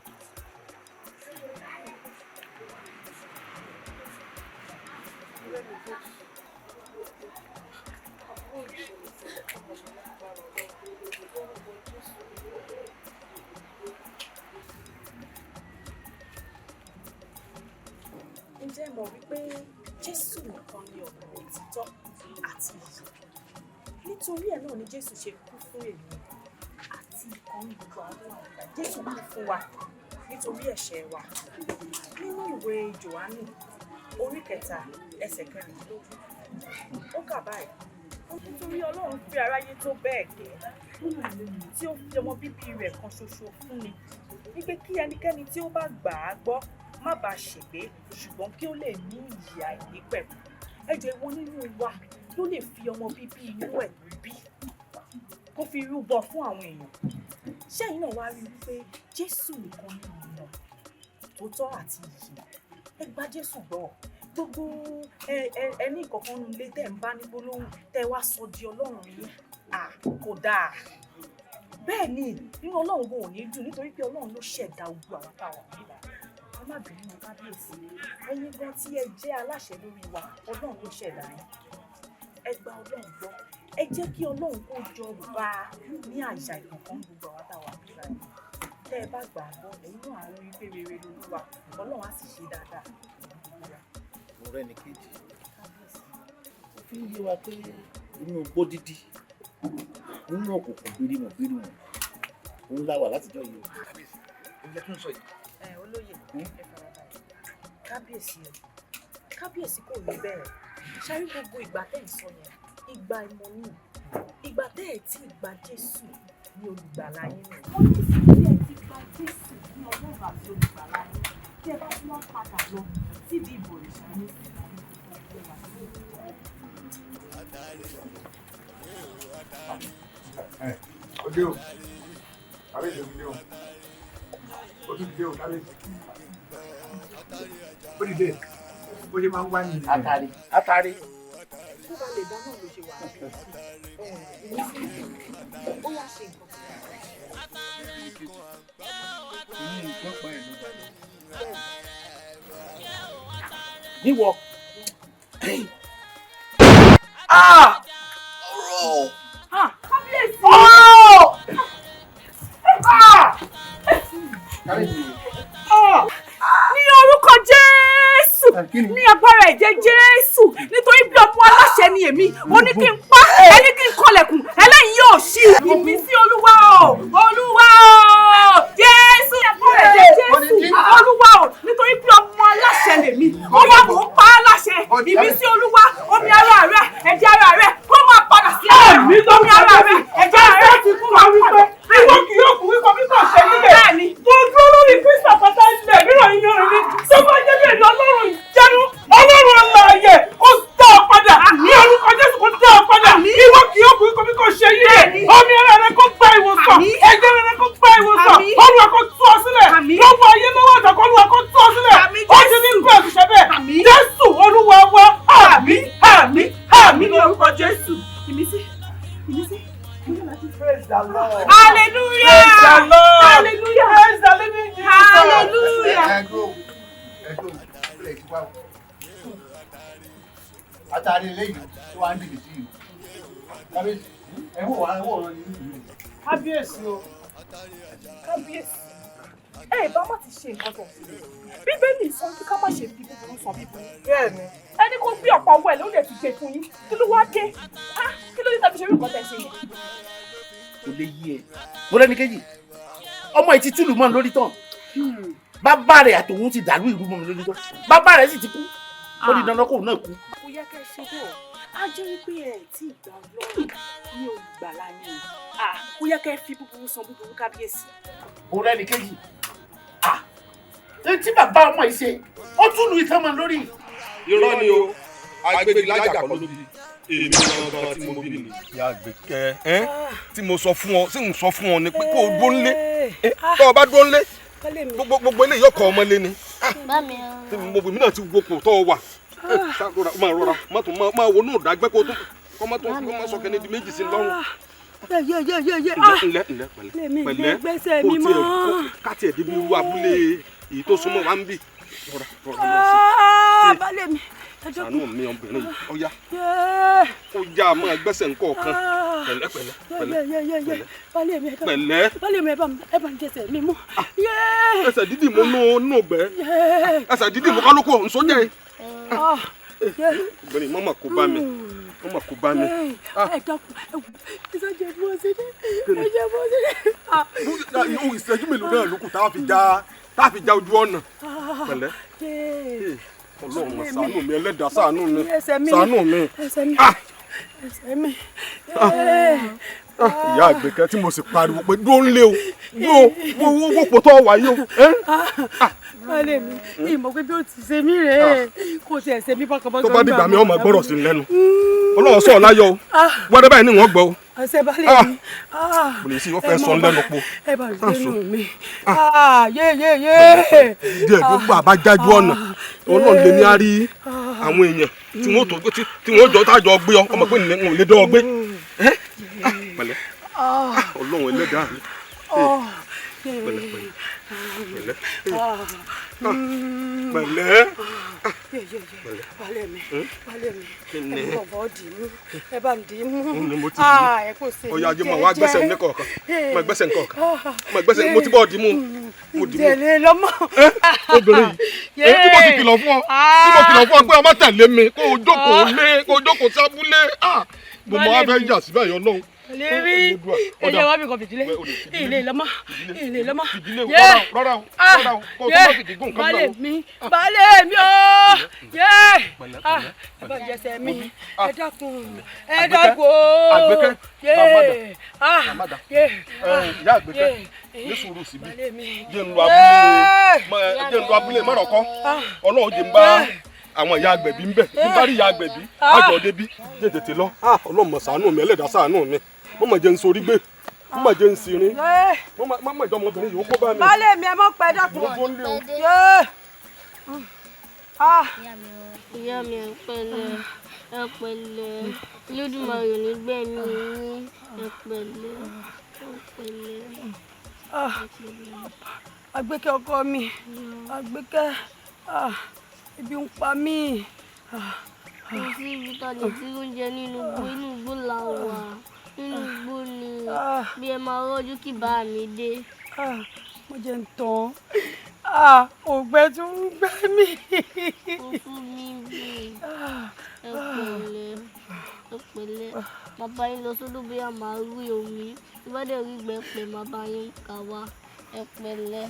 Ǹjẹ́ mọ̀ wípé Jésù nìkan ni ọ̀nà òtítọ́ àti ìyè? Nítorí ẹ̀ náà ni Jésù ṣe kú fún èmi àti ìkan gbogbo àwọn àgbà. Jésù kú fún wa nítorí ẹ̀ṣẹ̀ wa. Nínú ìwé Jòhánù orí 3 ẹsẹ̀ 14 ó kà báyìí. Nítorí Ọlọ́run fi aráyé tó bẹ́ẹ̀ gẹ́ tí ó fi ọmọ bíbí rẹ̀ kan ṣoṣo fún mi wípé kí ẹnikẹ́ni tí ó bá gbà á gbọ́ má bàa ṣègbé ṣùgbọ́n kí ó lè ní ìyè àìnípẹ̀kun. Ẹ̀jẹ̀ wo nínú wa ló lè fi ọmọ bíbí inú ẹ̀ bí kó fi rúbọ fún àwọn èèyàn? Ṣẹ́yìn náà wá rí i pé Jésù nìkan ní ọ̀nà tó tọ́ àti ìyè. Ẹ gba Jésù gbọ́. Gbogbo ẹni ìkọ̀kan nu ilé tẹ̀ ń bá ní gbólóhùn tẹ́ wá sọ di Ọlọ́run yín kò dáa. Bẹ́ẹ̀ ni nínú Ọlọ́run kò ní dùn nítorí pé Ọlọ́run ló ṣẹ̀dá gbogbo àwọn táwọn nígbà. má bínú kábíyèsí ẹ̀yin gan tí ẹ jẹ́ aláṣẹ lórí wa Ọlọ́run ló ṣẹ̀dá yín ẹ gba Ọlọ́run gbọ́ ẹ jẹ́ kí Ọlọ́run kó jọba ní àṣà ìkọ̀kan gbogbo àwọn táwa nígbà yìí tẹ́ ẹ bá gbà á gbọ́ ẹ̀yin náà àwọn wípé rere lolúwa Ọlọ́run á sì ṣe dáadáa. ọ̀rẹ́ ni kejì ó fi ń yé wa pé inú igbó dídí nínú òkùnkùn bírímù òun láwà látijọ́ yìí o. ilé tó ń sọ yìí. olóyè ẹ farabalẹ̀ kábíyèsí kò rí bẹ́ẹ̀ ṣáájú gbogbo ìgbà tẹ́ ẹ̀ sọ yẹn ìgbà ìmọ̀ ni ìgbà tẹ́ ẹ̀ tí ìgbà Jésù ní olùgbàlà yín nù. wọ́n ní sí ilé ẹ̀ tí gba Jésù ní Ọlọ́run àti olùgbàlà yín tí ẹ bá tún wá padà lọ síbi ìbòrìṣà ní Ode o, kábíyèsí òdìdé o, ó tún dìde o kábíyèsí. Ó dìde, bó ṣe máa ń wá ní ìlú. Atari. Tó bá lè dáná ló ṣe wà ní ó yá ṣe nǹkan. Ní nǹkan pa ẹ̀ ló balẹ̀. Níwọ̀. Ọ̀rọ̀! Kábíyèsí! Ní orúkọ Jésù, ní agbára ẹ̀jẹ̀ Jésù, nítorí bí ọmọ aláṣẹ ni èmi, ó ní kí n pa, ẹni kí n kọlẹ̀kùn, ẹlẹ́yìn yóò ṣí. Ìmísí Olúwa o, Olúwa o, Jésù, ní agbára ẹ̀jẹ̀ Jésù, Olúwa o, nítorí bí ọmọ aláṣẹ lèmi, ó yá mò ń pa á láṣẹ. Ìmísí Olúwa, omi ara rẹ̀, ẹ̀jẹ̀ ara rẹ̀, kó máa padà sí ẹ̀mí omi ara rẹ̀, ẹ̀jẹ̀ ara rẹ̀ ti kú wa wípé ìwọ kì yóò kú wípé bí kò ṣe nílẹ̀. Bẹ́ẹ̀ni, mo dúró lórí Kristi àpáta ilẹ̀ mìíràn yín rìn ní. Tó bá jẹ́ bí èdè Ọlọ́run ìjẹnu, Ọlọ́run alààyè, ó dá ọ padà. Ní orúkọ Jésù kó dá ọ padà. Ìwọ kì yóò kú wípé bí kò ṣe nílẹ̀. Omi ara rẹ kó gba ìwòsàn. Ẹ̀jẹ̀ rẹ kó gba ìwòsàn. Olúwa kó tú ọ sílẹ̀. Lọ́wọ́ ayé lọ́wọ́ àjọkọ́ Olúwa kó tú ọ sílẹ̀. Ó ti ní bẹ́ẹ̀ fi ṣe bẹ́ẹ̀. Jésù Olúwa wa. Àmín, àmín, àmín ní orúkọ Jésù. Ìmísí. Praise the Lord. Hallelujah. Praise the Lord. Hallelujah. Praise the living Jesus. Hallelujah. Atari lẹ́yìn tó wá ń dìde sí ìlú. Kábíyèsí, ẹ̀wọ̀n wà ẹ̀wọ̀n ọ̀rọ̀ nínú ìlú. Kábíyèsí o. Kábíyèsí. Bá má ti ṣe nǹkan tó. Bíbélì sọ pé ká má ṣe fi búburú sọ bíburú. Bẹ́ẹ̀ni. Ẹni kó gbé ọ̀pá owó ẹ̀ ló lè ti ṣe fún yín. Kí ló wá dé? Kí ló dé tàbí ṣe rí nǹkan tẹ̀ ṣe yẹn? Kò lè yí ẹ. Mo lẹ́ni kejì. Ọmọ yìí ti túlù mọ́ lórí tán. Bàbá rẹ̀ àtòun ti dàlú ìlú mọ́ mi lórí tán. Bàbá rẹ̀ sì ti kú. Ó di dandan kóun náà kú. Kò yẹ kẹ́ ẹ ṣe bẹ́ẹ̀. Á jẹ́ wípé ẹ̀ tí ìgbà Ọlọ́run ní olùgbàlà yín. Kò yẹ kẹ́ ẹ fi búburú san búburú kábíyèsí. Mo lẹ́ni kejì. Tí bàbá ọmọ yìí ṣe, ó túlù ìfẹ́ mọ́ lórí. Irọ́ ni o, Agbégilájà kọ́ ló bí èmi gangan tí mo bí ni. Ìyá Àgbékẹ́ tí mo sọ fún ọ, tí mo sọ fún ọ ni pé kó o dúró ńlé. Tó o bá dúró ńlé, gbogbo eléyìí ọkọ̀ ọmọ lé ni. Èmi náà ti wo kò tọ́ ọ wà. Máa rọra, máa wo náà dágbẹ́ kó tó kọ́ máa sọ kẹ́ni di méjì sí lọ́rùn. Ǹlẹ́ pẹ̀lẹ́ kó tiẹ̀ káti ẹ̀ débi irú abúlé èyí tó súnmọ́ wa ń bì. Balẹ̀ mi. Ṣàánú mi obìnrin yìí, ọ̀yá. Ó já máa gbẹ́sẹ̀ nǹkan kan. Pẹ̀lẹ́. Balẹ̀ mi ẹ bá ń jẹsẹ̀ mi mú. Ẹsẹ̀ dídì mo nù gbẹ́. Ẹsẹ̀ dídì mo kálukú ọ̀hún sójà yìí. Obìnrin mọ́mọ́ kó bá mi. Ẹ dákun, ìsọjẹ bó ṣe dé. Ẹjẹ bó ṣe dé. Ìṣẹ́jú mélòó náà ló kù tá a fi já ojú ọ̀nà. Pẹ̀lẹ́. Ọlọ́run ṣàánú mi, Ẹlẹ́dàá ṣàánú mi. Ẹsẹ̀ mi. Ìyá Àgbékẹ́ tí mo sì pariwo pé dúró ń lé o, wo pò tó wà yìí o. Balẹ̀ mi, ìmọ̀ pé bí ó ti ṣe mí rèé, kò tiẹ̀ ṣe mí bákan bákan. Tó bá dìgbà mi ọmọ gbọ́dọ̀ sí lẹ́nu. Ọlọ́run sọ̀ láyọ̀ o, wọ́n báyìí ní wọ́n gbọ́ o. Ọ̀sẹ̀ balẹ̀ mi. Kò lè sí ó fẹ́ sọ lẹ́nu po. Ẹ bá mi dénú mi. Yé. Díẹ̀ tó gbà bá jájú ọ̀nà, Ọlọ́run lè ní á rí àwọn èèyàn tí wọ́n jọ tájọ gbé ọ, ọmọ pé nìyẹn ò lè dán ọ gbé. Pẹ̀lẹ́, Ọlọ́run Ẹlẹ́dàá mi. Pẹ̀lẹ́. pẹ̀lẹ́. Balẹ̀ mi. Ẹ bọ̀ dì mú. Ẹ bá ń dì mú. Ni mo ti dì mú. Ẹ kò sí. Ó yá jẹ́ máa wá gbẹ́sẹ̀ ní kọ̀ọ̀kan. Máa gbẹ́sẹ̀ ní kọ̀ọ̀kan. Máa gbẹ́sẹ̀ mo ti bọ̀ dì mú. Mo dì mú. Tẹ̀lé lọ́mọ. Obìnrin yìí. Tí mo ti kìlọ̀ fún ọ. Tí mo kìlọ̀ fún ọ pé ọmọ tẹ̀lé mi kó o jókòó sábúlé. Mo máa fẹ́ yà síbẹ̀ yọ lọ́hùn. Lérí ilé wa mi kò fìdílé ilé lọ́mọ rárá o kó o tó má fìdí gùn kan náà balẹ̀ mi ooo ẹ bá jẹsẹ̀ mi ẹ dákun Àgbékẹ́ ìyá Àgbékẹ́ ní sùúrù síbí jẹ́ ń lo abúlé mọ́rọ̀kọ́ Ọlọ́run jẹ́ ń bá àwọn ìyá agbẹ̀bí ń bẹ̀ bí bá rí ìyá agbẹ̀bí àjọ débí jẹ́ tètè lọ Ọlọ́run mọ̀ ṣàánú mi Ẹlẹ́dàá ṣàánú mi mo mà jẹ́ ń sorí gbé mo mà jẹ́ ń sirin mo mà jẹ́ ọmọbìnrin yìí ó kó bá mi. balẹ̀ mi ẹ mọ̀ pẹ́ dákun. ìyá mi ẹ pẹ̀lẹ́ Olódùmarè ní gbẹ̀mí yín ẹ pẹ̀lẹ́. Àgbékẹ́ ọkọ mi Àgbékẹ́ ibi ń pa mí. Kò sí ibi tá a lè ti oúnjẹ nínú igbó la wà nínú igbó ni bí ẹ máa rọ́jú kí bá mi dé. Mo jẹ́ ń tán ògbẹ́ tún ń gbẹ́ mi. Kò fún mi bí ẹ pẹ̀lẹ́ bàbá yín lọ sódò bí a máa rí omi tí bá dẹ̀ rí gbẹ̀pẹ̀ bàbá yín kà wá ẹ pẹ̀lẹ́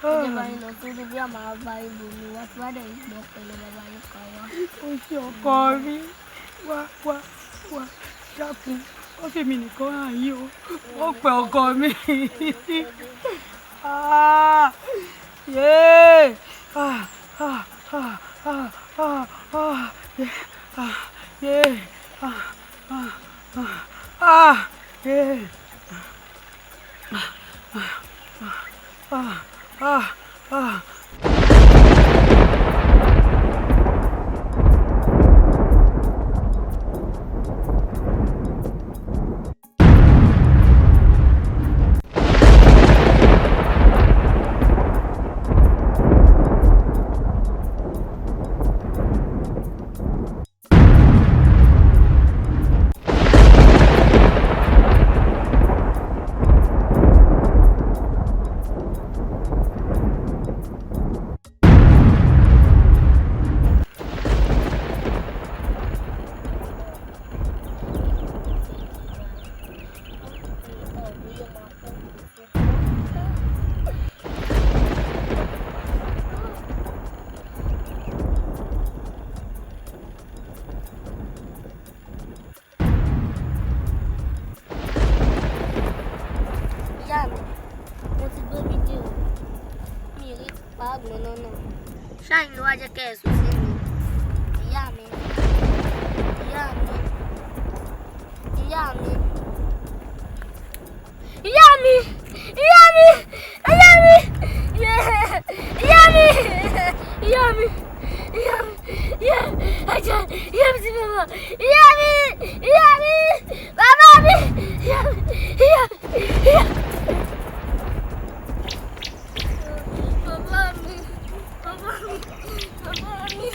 ìjọba yín lọ sódò bí a máa bá ibò mi wá tí bá dẹ̀ rí gbẹ̀pẹ̀ lọ bàbá yín kà wá. Ó ṣe ọkọ rí wá dákun ó fi mi nìkan hàn yí o ó pẹ ọkọ mi. Ṣáàyìn ló wá jẹ́ kẹ́ ẹ sùn sí mi. Ìyá mi. Ìyá mi. Ìyá mi. Ìyá mi. Ìyá mi. Ìyá mi. Ìyá mi. Ìyá mi. Ìyá mi. Ìyá mi ti bẹ̀rẹ̀. Ìyá mi. Ìyá mi. Bàbá mi. Ìyá mi. Ìyá mi. Bàbá mi. Bàbá mi. Bàbá mi.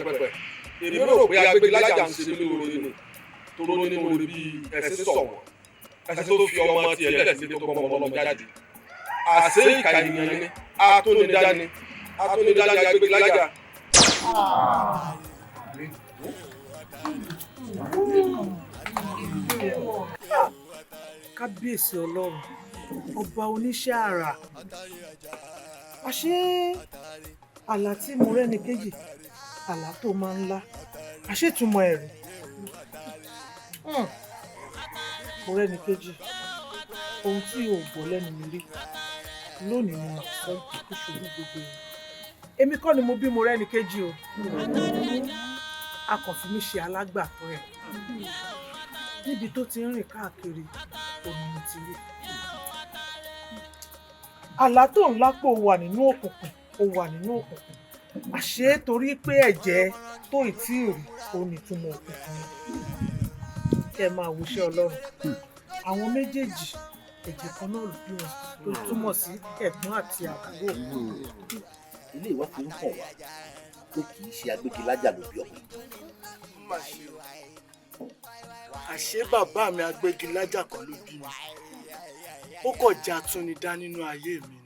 pẹ̀pẹ̀ èmi rò pé Agbégilájà ń ṣe mí lóore ni toró ní mo rí bí ẹsẹ̀ sọ̀wọ́n ẹsẹ̀ tó fi ọmọ tiẹ̀ lẹ̀ sílé tó gbọ́mọ ọlọ́mọ jáde àṣé ìka ènìyàn ni atónidání Agbégilájà. Kábíyèsí Ọlọ́run ọba oníṣẹ́ àrà àṣé àlá tí mo rẹ́ni kejì àlá tó máa ń lá àṣètúmọ̀ ẹ̀rí mo rẹ́ni kejì ohun tí ò gbọ́ lẹ́nu mi rí lónìí ni màá sọ ìṣòro gbogbo èmi kọ́ ni mo bí mo rẹ́ni kejì o a kàn fi mí ṣe alágbàtọ́ ẹ̀ níbi tó ti ń rìn káàkiri òní mo ti rí àlá tó ń lápò wà nínú òkùnkùn ó wà nínú òkùnkùn àṣé torí pé ẹ̀jẹ̀ tó ìtí rí ó ní túmọ̀ òkùnkùn kẹ́ máa wòṣẹ́ Ọlọ́run àwọn méjèèjì ẹ̀jẹ̀ kan náà ló bí wọn tó túmọ̀ sí ẹ̀gbọ́n àti àbúrò. ilé ìwà fi ń hàn wá pé kì í ṣe Agbégilájà ló bí ọmọ. àṣé bàbá mi Agbégilájà kan ló bí mi ó kọ̀ já túnidá nínú ayé mi ni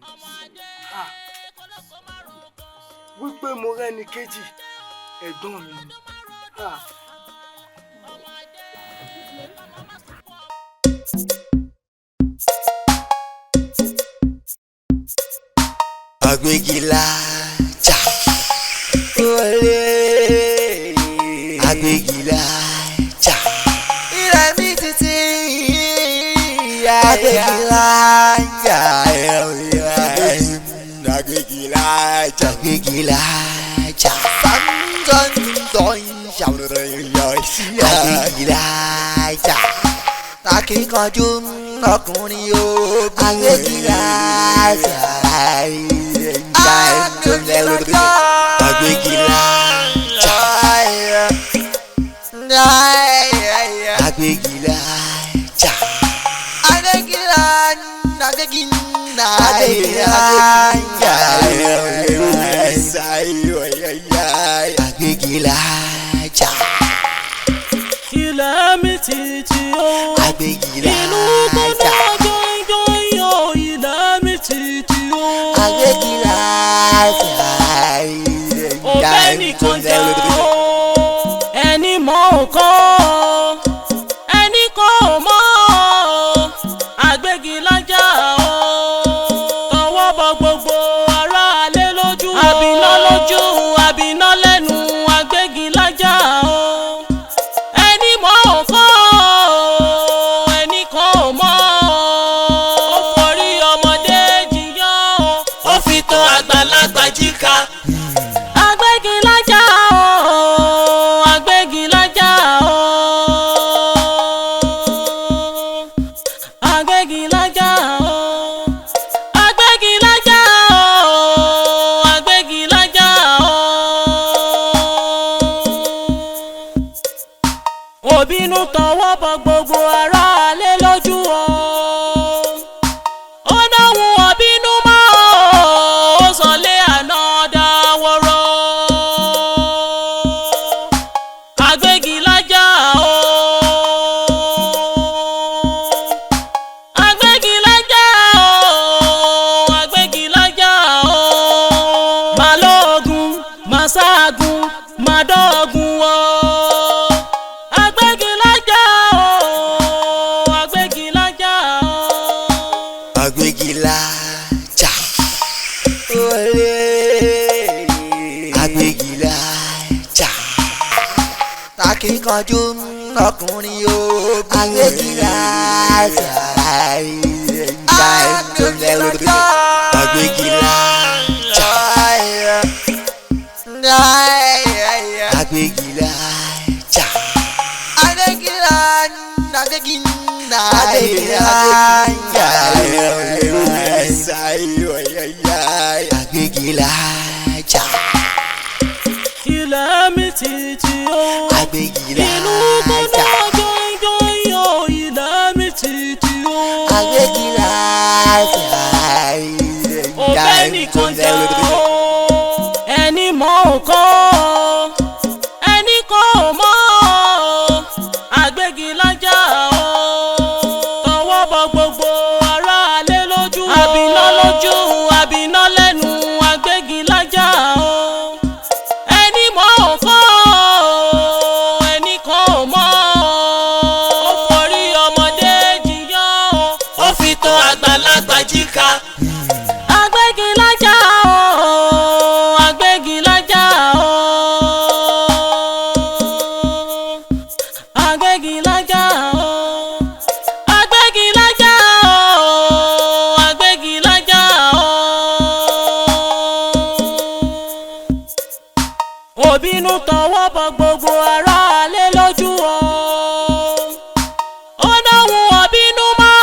wípé mo rẹ́ni kejì ẹ̀gbọ́n mi ni. Agbégilájà olè Agbégilájà ilẹ̀ mi títí Agbégilájà Agbégilájà Agbégilájà Agbégilájà akíkanjú ọkùnrin ogun Agbégilájà Agbégilájà Agbégilájà Agbégilájà ilẹ̀ mi títí o inú gbọ́dọ̀ jọyọ̀ o ilẹ̀ mi títí o Agbégilájà ọbẹ̀ nìkan jà o ẹni mọ̀ nǹkan ẹni kan ò mọ̀ Agbégilájà o tọwọ́ bọ gbogbo aráalé lójú o àbínà lójú àbínà lẹ́nu Agbégilájà o ẹni mọ̀ nǹkan ẹni kan ò mọ̀ ó forí ọmọdé jiyàn ó fi tan àgbàlagbà jíka. Agbégilájà o Agbégilájà o Agbégilájà o Agbégilájà o Agbégilájà o òbínú tọwọ́ bọ gbogbo aráalé lójú o ó dáhùn òbínú mọ́ ó sọlé àná dáwọ́rọ́ Agbégilájà o Agbégilájà o Agbégilájà o màlóògùn màsáàgùn màdọ́ọ̀gùn o Agbégilájà o Agbégilájà o. Agbégilájà olè Agbégilájà akíkanjú ọkùnrin ogun Agbégilájà Agbégilájà Agbégilájà Agbégilájà Agbégilájà ilẹ̀ mi títí o inú gbọ́dọ̀ jọyọ̀ o ilẹ̀ mi títí o Agbégilájà ọbẹ̀ nìkan jà o ẹni mọ̀ nǹkan tún tọwọ́ bọ gbogbo ará alé lójú o. ó dáhùn ọ̀bínú mọ́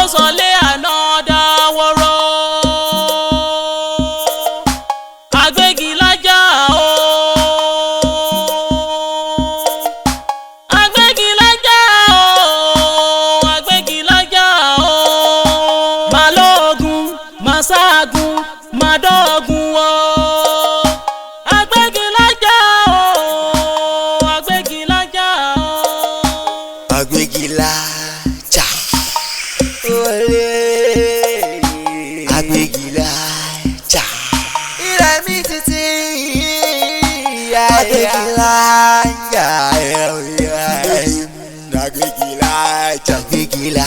ó sọlé àná dáwọ́rọ́. Àgbégilájà o. Àgbégilájà o. Àgbégilájà o. Màlóògùn màsáàgùn màdọ́ọ̀gùn o. Àgbégilájà o. Àgbégilájà o. Àgbégilájà. Olè. Àgbégilájà. Ilẹ̀ mi títí. Àgbégilájà. Àgbégilájà. Àgbégilájà.